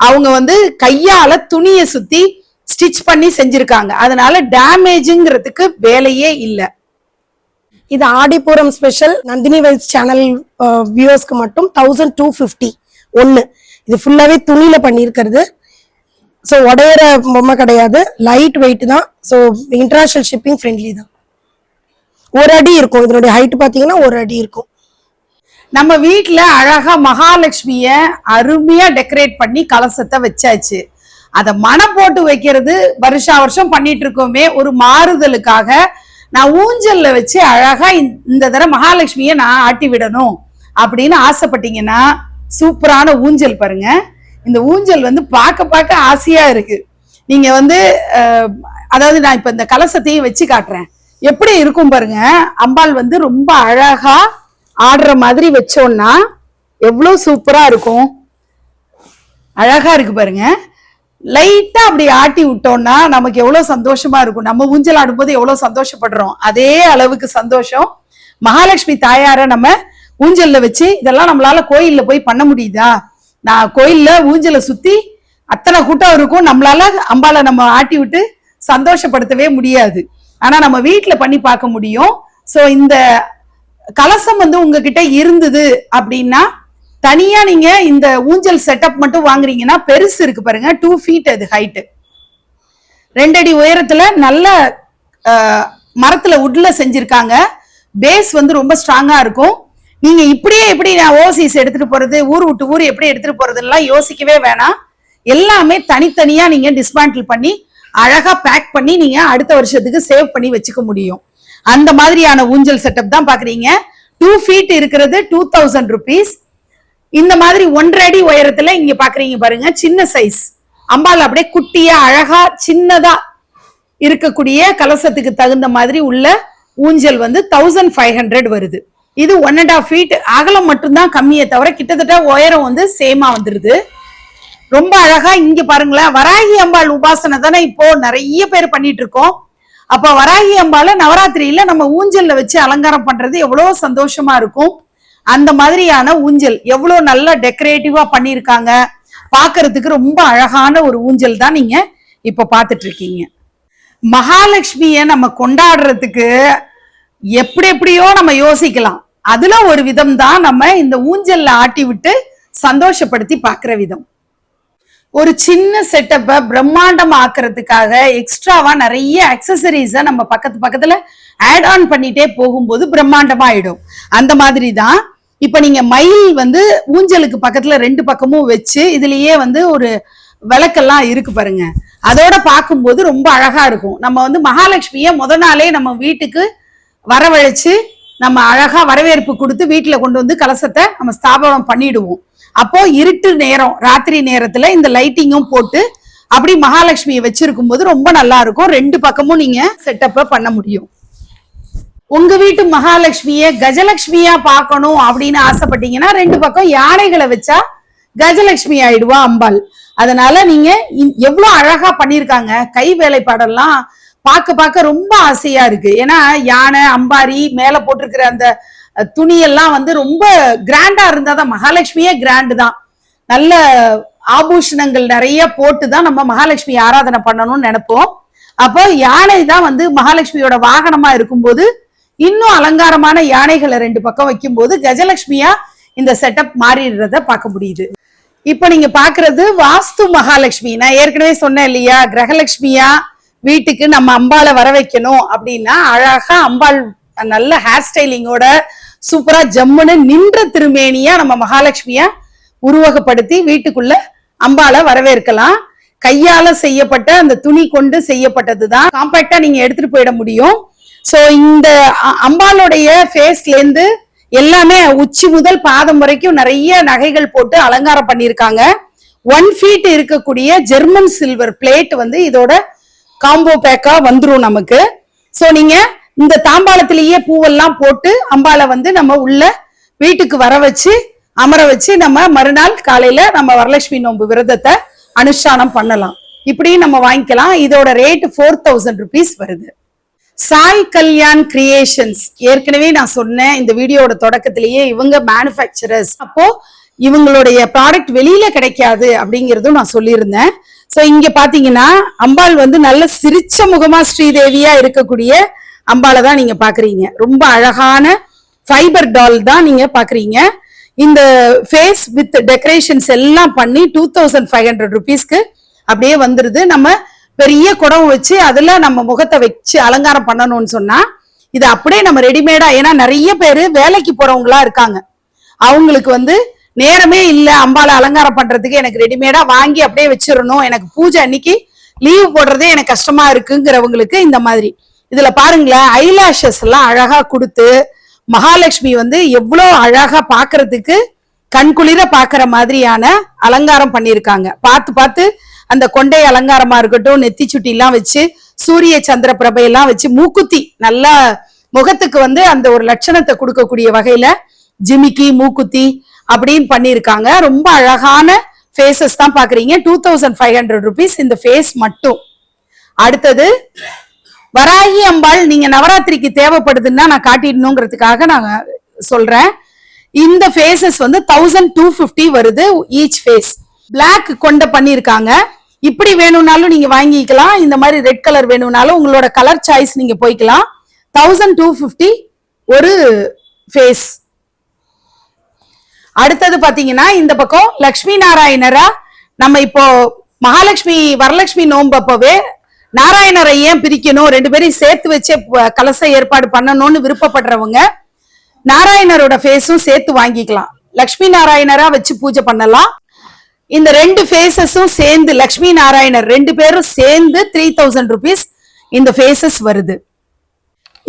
அவங்க வந்து கையால துணியை சுத்தி ஸ்டிச் பண்ணி செஞ்சிருக்காங்க. அதனால டேமேஜ்ங்கிறதுக்கு வேலையே இல்லை. இது Aadipooram special Nandini vibes channel வியூவர்ஸ்க்கு மட்டும் 1250 ஒன்னு. இது ஃபுல்லாவே துணியில பண்ணியிருக்கிறது. ஸோ உடையிற பொம்மை கிடையாது, லைட் வெயிட் தான். ஸோ இன்டர்நேஷனல் ஷிப்பிங் ஃப்ரெண்ட்லி தான். ஒரு அடி இருக்கும், இதனுடைய ஹைட் பார்த்தீங்கன்னா ஒரு அடி இருக்கும். நம்ம வீட்டுல அழகா மகாலட்சுமிய அருமையா டெக்கரேட் பண்ணி கலசத்தை வச்சாச்சு. அத மனம் போட்டு வைக்கிறது வருஷா வருஷம் பண்ணிட்டு இருக்கோமே, ஒரு மாறுதலுக்காக நான் ஊஞ்சல்ல வச்சு அழகா இந்த தடவை மகாலட்சுமிய நான் ஆட்டி விடணும் அப்படின்னு ஆசைப்பட்டீங்கன்னா சூப்பரான ஊஞ்சல் பாருங்க. இந்த ஊஞ்சல் வந்து பார்க்க ஆசையா இருக்கு. நீங்க வந்து அதாவது நான் இப்ப இந்த கலசத்தையும் வச்சு காட்டுறேன், எப்படி இருக்கும் பாருங்க. அம்பாள் வந்து ரொம்ப அழகா ஆடுற மாதிரி வச்சோம்னா எவ்வளவு சூப்பரா இருக்கும். அழகா இருக்கு பாருங்க. லைட்டா அப்படி ஆட்டி விட்டோம்னா நமக்கு எவ்வளவு சந்தோஷமா இருக்கும். நம்ம ஊஞ்சல் ஆடும்போது எவ்வளவு சந்தோஷப்படுறோம், அதே அளவுக்கு சந்தோஷம் மகாலட்சுமி தாயார நம்ம ஊஞ்சல்ல வச்சு. இதெல்லாம் நம்மளால கோயில்ல போய் பண்ண முடியுதா? நான் கோயில்ல ஊஞ்சல சுத்தி அத்தனை கூட்டம் இருக்கும், நம்மளால அம்பால நம்ம ஆட்டி விட்டு சந்தோஷப்படுத்தவே முடியாது. ஆனா நம்ம வீட்டுல பண்ணி பார்க்க முடியும். சோ இந்த கலசம் வந்து உங்ககிட்ட இருந்தது அப்படின்னா தனியா நீங்க இந்த ஊஞ்சல் செட்டப் மட்டும் வாங்குறீங்கன்னா பெருசு இருக்கு பாருங்க, 2 feet அது ஹைட்டு, 2 அடி உயரத்துல நல்ல மரத்துல உட்ல செஞ்சிருக்காங்க. பேஸ் வந்து ரொம்ப ஸ்ட்ராங்கா இருக்கும். நீங்க இப்படியே எப்படி நான் ஓசிஸ் எடுத்துட்டு போறது, ஊர் விட்டு ஊர் எப்படி எடுத்துட்டு போறதுலாம் யோசிக்கவே வேணாம். எல்லாமே தனித்தனியா நீங்க டிஸ்மேண்டில் பண்ணி அழகா பேக் பண்ணி நீங்க அடுத்த வருஷத்துக்கு சேவ் பண்ணி வச்சுக்க முடியும். அந்த மாதிரியான ஊஞ்சல் செட்டப் தான் பாக்குறீங்க. 2 feet இருக்கிறது 2000 rupees. இந்த மாதிரி 1.5 அடி உயரத்துல இங்க பாக்குறீங்க பாருங்க, சின்ன சைஸ் அம்பாள் அப்படியே குட்டியா அழகா சின்னதா இருக்கக்கூடிய கலசத்துக்கு தகுந்த மாதிரி உள்ள ஊஞ்சல் வந்து 1500 வருது. இது 1.5 feet அகலம் மட்டும்தான் கம்மியே தவிர கிட்டத்தட்ட உயரம் வந்து சேமா வந்துருது. ரொம்ப அழகா இங்க பாருங்களேன், வராகி அம்பாள் உபாசனை தானே இப்போ நிறைய பேர் பண்ணிட்டு இருக்கோம். அப்ப வராகி அம்பாளை நவராத்திரியில நம்ம ஊஞ்சல்ல வச்சு அலங்காரம் பண்றது எவ்வளவு சந்தோஷமா இருக்கும். அந்த மாதிரியான ஊஞ்சல் எவ்வளவு நல்ல டெக்கரேட்டிவா பண்ணிருக்காங்க, பாக்குறதுக்கு ரொம்ப அழகான ஒரு ஊஞ்சல் தான் நீங்க இப்ப பாத்துட்டு இருக்கீங்க. மகாலட்சுமிய நம்ம கொண்டாடுறதுக்கு எப்படியோ நம்ம யோசிக்கலாம். அதுல ஒரு விதம் தான் நம்ம இந்த ஊஞ்சல்ல ஆட்டி விட்டு சந்தோஷப்படுத்தி பாக்குற விதம். ஒரு சின்ன செட்டப்பை பிரம்மாண்டம் ஆக்குறதுக்காக எக்ஸ்ட்ராவா நிறைய அக்சசரிஸ நம்ம பக்கத்துல ஆட் ஆன் பண்ணிட்டே போகும்போது பிரம்மாண்டமா ஆயிடும். அந்த மாதிரி தான் இப்ப நீங்க மயில் வந்து ஊஞ்சலுக்கு பக்கத்துல 2 பக்கமும் வச்சு இதுலயே வந்து ஒரு விளக்கெல்லாம் இருக்கு பாருங்க, அதோட பார்க்கும்போது ரொம்ப அழகா இருக்கும். நம்ம வந்து மகாலட்சுமிய முத நாளே நம்ம வீட்டுக்கு வரவழைச்சு நம்ம அழகா வரவேற்பு கொடுத்து வீட்டுல கொண்டு வந்து கலசத்தை நம்ம ஸ்தாபனம் பண்ணிடுவோம். அப்போ இருட்டு நேரம், ராத்திரி நேரத்துல இந்த லைட்டிங்கும் போட்டு அப்படி மகாலட்சுமியை வச்சிருக்கும் போது ரொம்ப நல்லா இருக்கும். 2 பக்கமும் நீங்க செட்டப்ப பண்ண முடியும். உங்க வீட்டு மகாலட்சுமிய கஜலட்சுமியா பார்க்கணும் அப்படின்னு ஆசைப்பட்டீங்கன்னா 2 பக்கம் யானைகளை வச்சா கஜலட்சுமி ஆயிடுவா அம்பாள். அதனால நீங்க எவ்வளவு அழகா பண்ணிருக்காங்க. கை வேலைப்பாடெல்லாம் பார்க்க ரொம்ப ஆசையா இருக்கு. ஏன்னா யானை அம்பாரி மேல போட்டிருக்கிற அந்த துணியெல்லாம் வந்து ரொம்ப கிராண்டா இருந்தாதான் மகாலட்சுமியே கிராண்டு தான். நல்ல ஆபூஷணங்கள் நிறைய போட்டுதான் நம்ம மகாலட்சுமி ஆராதனை பண்ணணும்னு நினைப்போம். அப்போ யானை தான் வந்து மகாலட்சுமியோட வாகனமா இருக்கும்போது இன்னும் அலங்காரமான யானைகளை 2 பக்கம் வைக்கும்போது கஜலட்சுமியா இந்த செட்டப் மாறிடுறத பார்க்க முடியுது. இப்ப நீங்க பாக்குறது வாஸ்து மகாலட்சுமி. நான் ஏற்கனவே சொன்னேன் இல்லையா, கிரகலட்சுமியா வீட்டுக்கு நம்ம அம்பாளை வர வைக்கணும் அப்படின்னா அழகா அம்பாள் நல்ல ஹேர் ஸ்டைலிங்கோட சூப்பரா ஜம்முன்னு நின்ற திருமேனியா நம்ம மகாலட்சுமியா உருவகப்படுத்தி வீட்டுக்குள்ள அம்பாளை வரவேற்கலாம். கையால செய்யப்பட்ட அந்த துணி கொண்டு செய்யப்பட்டதுதான் காம்பேக்டா நீங்க எடுத்துட்டு போயிட முடியும். சோ இந்த அம்பாளுடைய ஃபேஸ்ல இருந்து எல்லாமே உச்சி முதல் பாதம் வரைக்கும் நிறைய நகைகள் போட்டு அலங்காரம் பண்ணிருக்காங்க. 1 feet இருக்கக்கூடிய ஜெர்மன் சில்வர் பிளேட் வந்து இதோட காம்போ பேக்கா வந்துரும் நமக்கு. சோ நீங்க இந்த தாம்பாளத்திலேயே பூவெல்லாம் போட்டு அம்பாளை வந்து நம்ம உள்ள வீட்டுக்கு வர வச்சு அமர வச்சு நம்ம மறுநாள் காலையில நம்ம வரலட்சுமி நோன்பு விரதத்தை அனுஷ்டானம் பண்ணலாம். இப்படியும் நம்ம வாங்கிக்கலாம். இதோட ரேட் 4000 rupees வருது. சாய் கல்யாண் கிரியேஷன்ஸ் ஏற்கனவே நான் சொன்னேன் இந்த வீடியோட தொடக்கத்திலேயே, இவங்க மேனுஃபேக்சரர்ஸ். அப்போ இவங்களுடைய ப்ராடக்ட் வெளியில கிடைக்காது அப்படிங்கறதும் நான் சொல்லியிருந்தேன். சோ இங்க பாத்தீங்கன்னா அம்பாள் வந்து நல்ல சிரிச்ச முகமா ஸ்ரீதேவியா இருக்கக்கூடிய அம்பாளை தான் நீங்க பாக்குறீங்க. ரொம்ப அழகான ஃபைபர் டால் தான் நீங்க பாக்குறீங்க. இந்த ஃபேஸ் வித் டெக்கரேஷன்ஸ் எல்லாம் பண்ணி 2500 rupeesக்கு அப்படியே வந்துருது. நம்ம பெரிய குடம் வச்சு அதுல நம்ம முகத்தை வச்சு அலங்காரம் பண்ணணும்னு சொன்னா இது அப்படியே நம்ம ரெடிமேடா, ஏன்னா நிறைய பேரு வேலைக்கு போறவங்களா இருக்காங்க, அவங்களுக்கு வந்து நேரமே இல்ல அம்பாளை அலங்காரம் பண்றதுக்கு, எனக்கு ரெடிமேடா வாங்கி அப்படியே வச்சிடணும், எனக்கு பூஜை அன்னைக்கு லீவ் போடுறதே எனக்கு கஷ்டமா இருக்குங்கிறவங்களுக்கு இந்த மாதிரி இதுல பாருங்களேன், ஐலாஷஸ் எல்லாம் அழகா கொடுத்து மகாலட்சுமி வந்து எவ்வளவு அழகா பாக்குறதுக்கு கண்குளிர பாக்குற மாதிரியான அலங்காரம் பண்ணிருக்காங்க. பார்த்து அந்த கொண்டை அலங்காரமா இருக்கட்டும், நெத்தி சுட்டி எல்லாம் வச்சு சூரிய சந்திர பிரபையெல்லாம் வச்சு மூக்குத்தி நல்லா முகத்துக்கு வந்து அந்த ஒரு லட்சணத்தை கொடுக்கக்கூடிய வகையில ஜிமிக்கி மூக்குத்தி அப்படின்னு பண்ணிருக்காங்க. ரொம்ப அழகான ஃபேஸஸ் தான் பாக்குறீங்க. 2500 rupees இந்த ஃபேஸ் மட்டும். அடுத்தது வராகி அம்பாள் நீங்க நவராத்திரிக்கு தேவைப்படுதுன்னா நான் காட்டிடணுங்கிறதுக்காக நான் சொல்றேன். இந்த ஃபேஸஸ் வந்து 1250 வருது ஈச் ஃபேஸ். பிளாக் கொண்ட பண்ணிருக்காங்க. இப்படி வேணும்னாலும் நீங்க வாங்கிக்கலாம், இந்த மாதிரி ரெட் கலர் வேணும்னாலும் உங்களோட கலர் சாய்ஸ் நீங்க போய்க்கலாம். 1250 ஒரு ஃபேஸ். அடுத்தது பாத்தீங்கன்னா இந்த பக்கம் லட்சுமி நாராயணரா நம்ம இப்போ மகாலட்சுமி வரலட்சுமி நோன்பப்பவே நாராயணரை ஏன் பிரிக்கணும், 2 பேரையும் சேர்த்து வச்சே கலச ஏற்பாடு பண்ணணும்னு விருப்பப்படுறவங்க நாராயணரோட ஃபேஸும் சேர்த்து வாங்கிக்கலாம். லட்சுமி நாராயணரா வச்சு பூஜை பண்ணலாம். இந்த 2 ஃபேஸஸும் சேர்ந்து லட்சுமி நாராயணர் 2 பேரும் சேர்ந்து 3000 rupees இந்த ஃபேஸஸ் வருது.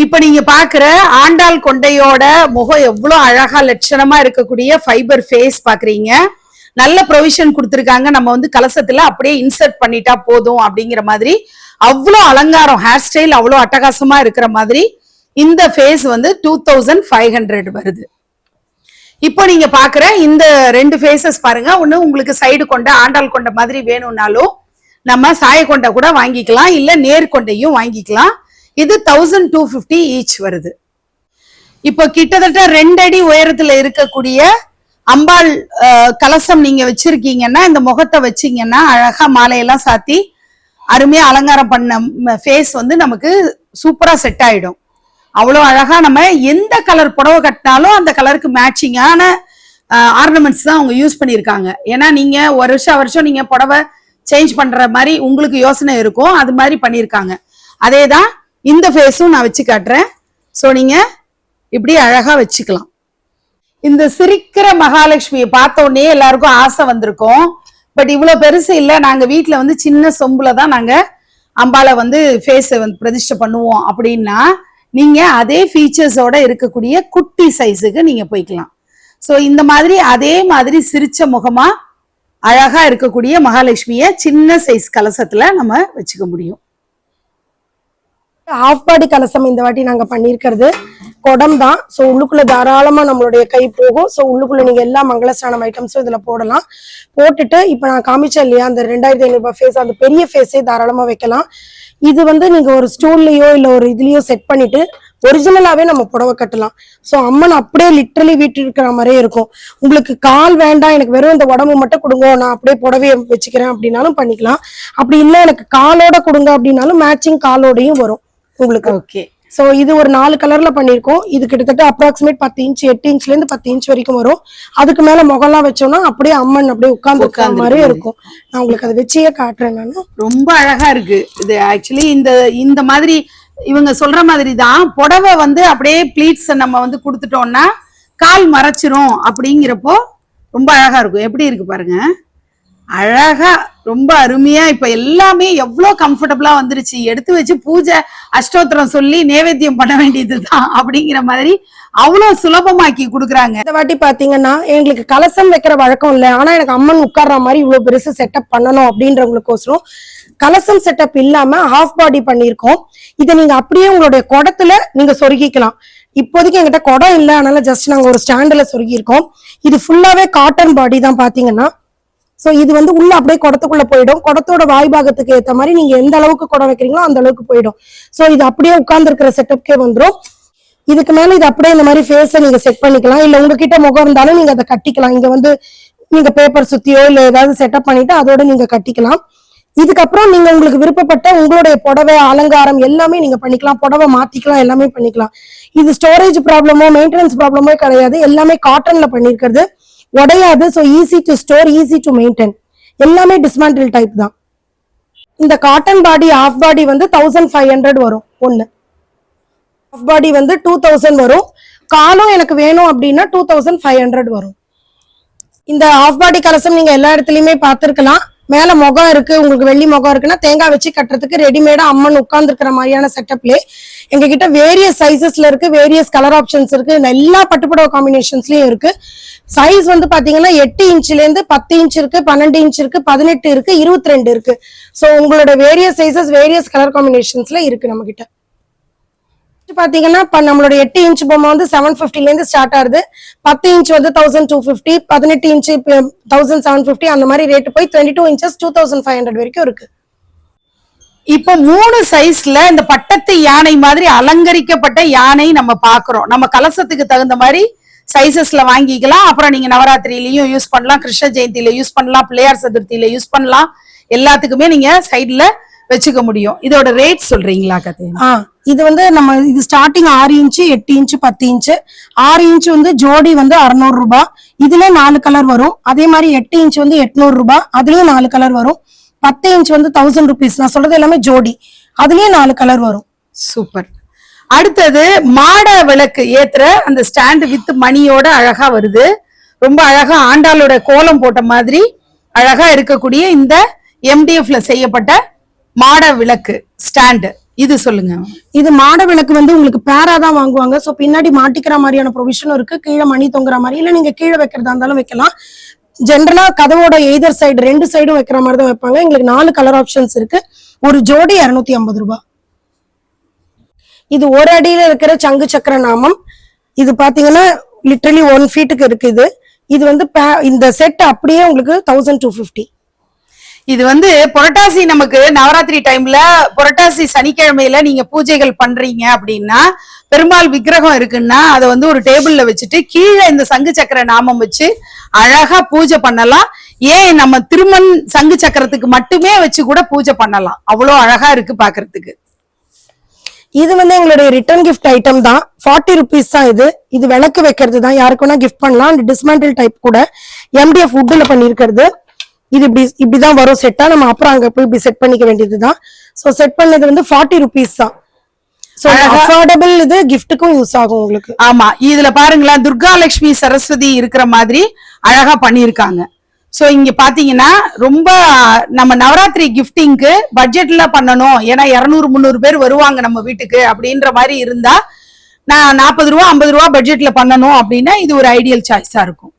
இப்ப நீங்க பாக்குற ஆண்டாள் கொண்டையோட முகம் எவ்வளவு அழகா லட்சணமா இருக்கக்கூடிய ஃபைபர் ஃபேஸ் பாக்குறீங்க. நல்ல ப்ரொவிஷன் கொடுத்திருக்காங்க. நம்ம வந்து கலசத்துல அப்படியே இன்சர்ட் பண்ணிட்டா போதும் அப்படிங்கிற மாதிரி அவ்வளவு அலங்காரம், ஹேர் ஸ்டைல் அவ்வளவு அட்டகாசமா இருக்கிற மாதிரி இந்த ஃபேஸ் வந்து 2500 வருது. இப்போ நீங்க பாக்குற இந்த 2 ஃபேஸஸ் பாருங்க. ஒண்ணு உங்களுக்கு சைடு கொண்ட ஆண்டாள் கொண்ட மாதிரி வேணும்னாலும் நம்ம சாய கொண்ட கூட வாங்கிக்கலாம், இல்ல நேர் கொண்டையும் வாங்கிக்கலாம். இது 1250 ஈச் வருது. இப்போ கிட்டத்தட்ட 2 அடி உயரத்துல இருக்கக்கூடிய அம்பாள் கலசம் நீங்க வச்சிருக்கீங்கன்னா இந்த முகத்தை வச்சீங்கன்னா அழகா மாலையெல்லாம் சாத்தி அருமையா அலங்காரம் பண்ண ஃபேஸ் வந்து நமக்கு சூப்பரா செட் ஆயிடும். அவ்வளவு அழகா நம்ம எந்த கலர் புடவை கட்டினாலும் அந்த கலருக்கு மேட்சிங்கான ஆர்னமெண்ட்ஸ் தான் அவங்க யூஸ் பண்ணியிருக்காங்க. ஏன்னா நீங்க வருஷம் நீங்க புடவை சேஞ்ச் பண்ற மாதிரி உங்களுக்கு யோசனை இருக்கும், அது மாதிரி பண்ணியிருக்காங்க. அதே தான் இந்த ஃபேஸும் நான் வச்சு காட்டுறேன். ஸோ நீங்க இப்படி அழகா வச்சுக்கலாம். இந்த சிரிக்கிற மகாலட்சுமியை பார்த்த உடனே எல்லாருக்கும் ஆசை வந்திருக்கும். பட் இவ்வளவு பெருசு இல்லை, நாங்க வீட்டுல வந்து சின்ன சொம்புல தான் நாங்க அம்பாளை வந்து ஃபேஸை வந்து பிரதிஷ்டை பண்ணுவோம் அப்படின்னா நீங்க அதே ஃபீச்சர்ஸோட இருக்கக்கூடிய குட்டி சைஸுக்கு நீங்க போய்க்கலாம். ஸோ இந்த மாதிரி அதே மாதிரி சிரிச்ச முகமா அழகா இருக்கக்கூடிய மகாலட்சுமிய சின்ன சைஸ் கலசத்துல நம்ம வச்சுக்க முடியும். ஹாஃப் பாடி கலசம் இந்த வாட்டி நாங்க பண்ணியிருக்கிறது குடம் தான். ஸோ உள்ளுக்குள்ள தாராளமா நம்மளுடைய கை போகும். ஸோ உள்ளுக்குள்ள நீங்க எல்லா மங்களஸ்நானம் ஐட்டம்ஸும் இதுல போடலாம். போட்டுட்டு இப்ப நான் காமிச்சேன் இல்லையா அந்த 2500 ஃபேஸ், அந்த பெரிய ஃபேஸே தாராளமா வைக்கலாம். இது வந்து நீங்க ஒரு ஸ்டூல்லயோ இல்ல ஒரு இதுலயோ செட் பண்ணிட்டு ஒரிஜினலாவே நம்ம புடவை கட்டலாம். ஸோ அம்மன் அப்படியே லிட்டரலி வீட்டு இருக்கிற மாதிரியே இருக்கும். உங்களுக்கு கால் வேண்டாம், எனக்கு வெறும் இந்த உடம்பு மட்டும் கொடுங்க, நான் அப்படியே புடவைய வச்சுக்கிறேன் அப்படின்னாலும் பண்ணிக்கலாம். அப்படி இல்லை எனக்கு காலோட கொடுங்க அப்படின்னாலும் மேட்சிங் காலோடையும் வரும் உங்களுக்கு. ஓகே. ஸோ இது ஒரு 4 கலர்ல பண்ணிருக்கோம். இது கிட்டத்தட்ட அப்ராக்சிமேட் 10 இன்ச் 8 இன்ச்ல இருந்து 10 இன்ச் வரைக்கும் வரும். அதுக்கு மேல முகம்லாம் வச்சோம்னா அப்படியே அம்மன் அப்படியே உட்கார்ந்து மாதிரியே இருக்கும். நான் உங்களுக்கு அதை வச்சே காட்டுறேன். நான் ரொம்ப அழகா இருக்கு இது. ஆக்சுவலி இந்த மாதிரி இவங்க சொல்ற மாதிரி தான் புடவை வந்து அப்படியே ப்ளீட்ஸ் நம்ம வந்து கொடுத்துட்டோம்னா கால் மறைச்சிரும் அப்படிங்கிறப்போ ரொம்ப அழகா இருக்கும். எப்படி இருக்கு பாருங்க, அழகா ரொம்ப அருமையா. இப்ப எல்லாமே எவ்வளவு கம்ஃபர்டபுளா வந்துருச்சு. எடுத்து வச்சு பூஜை அஷ்டோத்திரம் சொல்லி நேவேத்தியம் பண்ண வேண்டியதுதான் அப்படிங்கிற மாதிரி அவ்வளவு சுலபமாக்கி கொடுக்குறாங்க. இந்த வாட்டி பாத்தீங்கன்னா எங்களுக்கு கலசம் வைக்கிற வழக்கம் இல்லை, ஆனா எனக்கு அம்மன் உட்கார்ற மாதிரி இவ்வளவு பெருசு செட்டப் பண்ணணும் அப்படின்றவங்களுக்கோசரம் கலசம் செட்டப் இல்லாம ஹாஃப் பாடி பண்ணிருக்கோம். இதை நீங்க அப்படியே உங்களுடைய குடத்துல நீங்க சொருகிக்கலாம். இப்போதைக்கு எங்கிட்ட குடம் இல்லை, அதனால ஜஸ்ட் நாங்க ஒரு ஸ்டாண்டுல சொருகிருக்கோம். இது ஃபுல்லாவே காட்டன் பாடி தான் பாத்தீங்கன்னா. சோ இது வந்து உள்ள அப்படியே குடத்துக்குள்ள போயிடும். குடத்தோட வாய்பாகத்துக்கு ஏற்ற மாதிரி நீங்க எந்த அளவுக்கு குடம் வைக்கிறீங்களோ அந்த அளவுக்கு போயிடும். சோ இது அப்படியே உட்கார்ந்து இருக்கிற செட்டப்கே வந்துடும். இதுக்கு மேல இது அப்படியே இந்த மாதிரி ஃபேஸை நீங்க செட் பண்ணிக்கலாம். இல்ல உங்ககிட்ட முகம் இருந்தாலும் நீங்க அதை கட்டிக்கலாம். இங்க வந்து நீங்க பேப்பர் சுத்தியோ இல்ல ஏதாவது செட்டப் பண்ணிட்டு அதோட நீங்க கட்டிக்கலாம். இதுக்கப்புறம் நீங்க உங்களுக்கு விருப்பப்பட்ட உங்களுடைய புடவை அலங்காரம் எல்லாமே நீங்க பண்ணிக்கலாம். புடவை மாத்திக்கலாம், எல்லாமே பண்ணிக்கலாம். இது ஸ்டோரேஜ் ப்ராப்ளமோ மெயின்டெனன்ஸ் ப்ராப்ளமோ கிடையாது. எல்லாமே காட்டன்ல பண்ணிருக்கிறது, உடையாது. So easy to store, easy to maintain. எல்லாமே டிஸ்மேண்டில் டைப் தான். இந்த காட்டன் பாடி ஆஃப் பாடி வந்து 1500 வரும். ஒண்ணு ஆஃப் பாடி வந்து 2000 வரும். காலும் எனக்கு வேணும் அப்படின்னா 2500 வரும். இந்த ஆஃப் பாடி கலசம் நீங்க எல்லா இடத்துலயுமே பார்த்திருக்கலாம். மேல முகம் இருக்கு, உங்களுக்கு வெள்ளி முகம் இருக்குன்னா தேங்காய் வச்சு கட்டுறதுக்கு ரெடிமேடா அம்மன் உட்கார்ந்து இருக்கிற மாதிரியான செட்டப்ல எங்க கிட்ட வேரியஸ் சைசஸ்ல இருக்கு, வேரியஸ் கலர் ஆப்ஷன்ஸ் இருக்கு. எல்லா பட்டுப்புடவை காம்பினேஷன்ஸ்லயும் இருக்கு. சைஸ் வந்து பாத்தீங்கன்னா 8 இன்ச்ல இருந்து 10 இன்ச் இருக்கு, 12 இன்ச் இருக்கு, 18 இருக்கு, 22 இருக்கு. சோ உங்களோட வேரியஸ் சைசஸ் வேரியஸ் கலர் காம்பினேஷன்ஸ்ல இருக்கு நம்ம கிட்ட. பாத்தீங்கன்னா நம்மளோட 8 இன்ச் பொம்மை வந்து 750 இருந்து ஸ்டார்ட் ஆகுது. 10 இன்ச் வந்து 1250, 18 இன்ச் 1750, அந்த மாதிரி ரேட் போய் 22 இன்ச்சஸ் 2500 வரைக்கும் இருக்கு. இப்ப 3 சைஸ்ல இந்த பட்டத்து யானை மாதிரி அலங்கரிக்கப்பட்ட யானை நம்ம பாக்குறோம். நம்ம கலசத்துக்கு தகுந்த மாதிரி சைசஸ்ல வாங்கிக்கலாம். அப்புறம் நீங்க நவராத்திரியிலயும் யூஸ் பண்ணலாம், கிருஷ்ண ஜெயந்தியில யூஸ் பண்ணலாம், பிள்ளையார் சதுர்த்தியில யூஸ் பண்ணலாம். எல்லாத்துக்குமே நீங்க சைட்ல வச்சுக்க முடியும். இதோட ரேட் சொல்றீங்களா கதை? இது வந்து நம்ம இது starting 6 inch 8 inch 10 inch 6 inch வந்து ஜோடி வந்து 600 ரூபாய். இதுல 4 கலர் வரும். அதே மாதிரி 8 இன்ச் வந்து 800 ரூபாய், அதுலயும் 4 கலர் வரும். 10 இன்ச் வந்து 1000 rupees. நான் சொல்றது எல்லாமே ஜோடி, அதுலயும் 4 கலர் வரும். சூப்பர். அடுத்தது மாட விளக்கு ஏத்துற அந்த ஸ்டாண்ட் வித் மணியோட அழகா வருது. ரொம்ப அழகா ஆண்டாளோட கோலம் போட்ட மாதிரி அழகா இருக்கக்கூடிய இந்த MDF செய்யப்பட்ட மாட விளக்கு ஸ்டாண்ட். இது சொல்லுங்க. இது மாட விளக்கு வந்து உங்களுக்கு பேரா தான் வாங்குவாங்க. சோ பின்னாடி மாட்டிக்கிற மாதிரியான ப்ரொவிஷனும் இருக்கு, கீழே மணி தொங்குற மாதிரி, இல்ல நீங்க கீழே வைக்கிறதா இருந்தாலும் வைக்கலாம். ஜென்ரலா கதவோட எய்தர் சைடு 2 சைடும் வைக்கிற மாதிரி தான் வைப்பாங்க. எங்களுக்கு 4 கலர் ஆப்ஷன்ஸ் இருக்கு. ஒரு ஜோடி 250 ரூபாய். இது ஒரு அடியில இருக்கிற சங்கு சக்கர நாமம். இது பாத்தீங்கன்னா லிட்டரலி 1 ஃபீட்டுக்கு இருக்குது. இது வந்து இந்த செட் அப்படியே உங்களுக்கு 1250. இது வந்து புரட்டாசி, நமக்கு நவராத்திரி டைம்ல புரட்டாசி சனிக்கிழமையில நீங்க பூஜைகள் பண்றீங்க அப்படின்னா, பெருமாள் விக்கிரகம் இருக்குன்னா அதை வந்து ஒரு டேபிள்ல வச்சுட்டு கீழே இந்த சங்கு சக்கர நாமம் வச்சு அழகா பூஜை பண்ணலாம். ஏன் நம்ம திருமண் சங்கு சக்கரத்துக்கு மட்டுமே வச்சு கூட பூஜை பண்ணலாம். அவ்வளவு அழகா இருக்கு பாக்குறதுக்கு. இது வந்து எங்களுடைய ரிட்டர்ன் கிஃப்ட் ஐட்டம் தான். 40 rupees தான். இது விளக்கு வைக்கிறது தான், யாருக்கு வேணா கிஃப்ட் பண்ணலாம். டிஸ்மேண்டில் டைப் கூட MDF வுட்ல பண்ணிருக்கிறது. இது இப்படிதான் வரும் செட்டா. நம்ம அப்புறம் அங்க போய் இப்படி செட் பண்ணிக்க வேண்டியதுதான். சோ செட் பண்ணது வந்து 40 rupees தான். அஃபோர்டபிள். இது கிஃப்ட்டுக்கும் யூஸ் ஆகும் உங்களுக்கு. ஆமா, இதுல பாருங்களேன், துர்கா லட்சுமி சரஸ்வதி இருக்கிற மாதிரி அழகா பண்ணிருக்காங்க. சோ இங்க பாத்தீங்கன்னா ரொம்ப நம்ம நவராத்திரி கிஃப்டிங்க்கு பட்ஜெட்ல பண்ணணும், ஏன்னா 200-300 பேர் வருவாங்க நம்ம வீட்டுக்கு அப்படின்ற மாதிரி இருந்தா, நான் 40 ரூபா 50 ரூபா பட்ஜெட்ல பண்ணணும் அப்படின்னா இது ஒரு ஐடியல் சாய்ஸா இருக்கும்.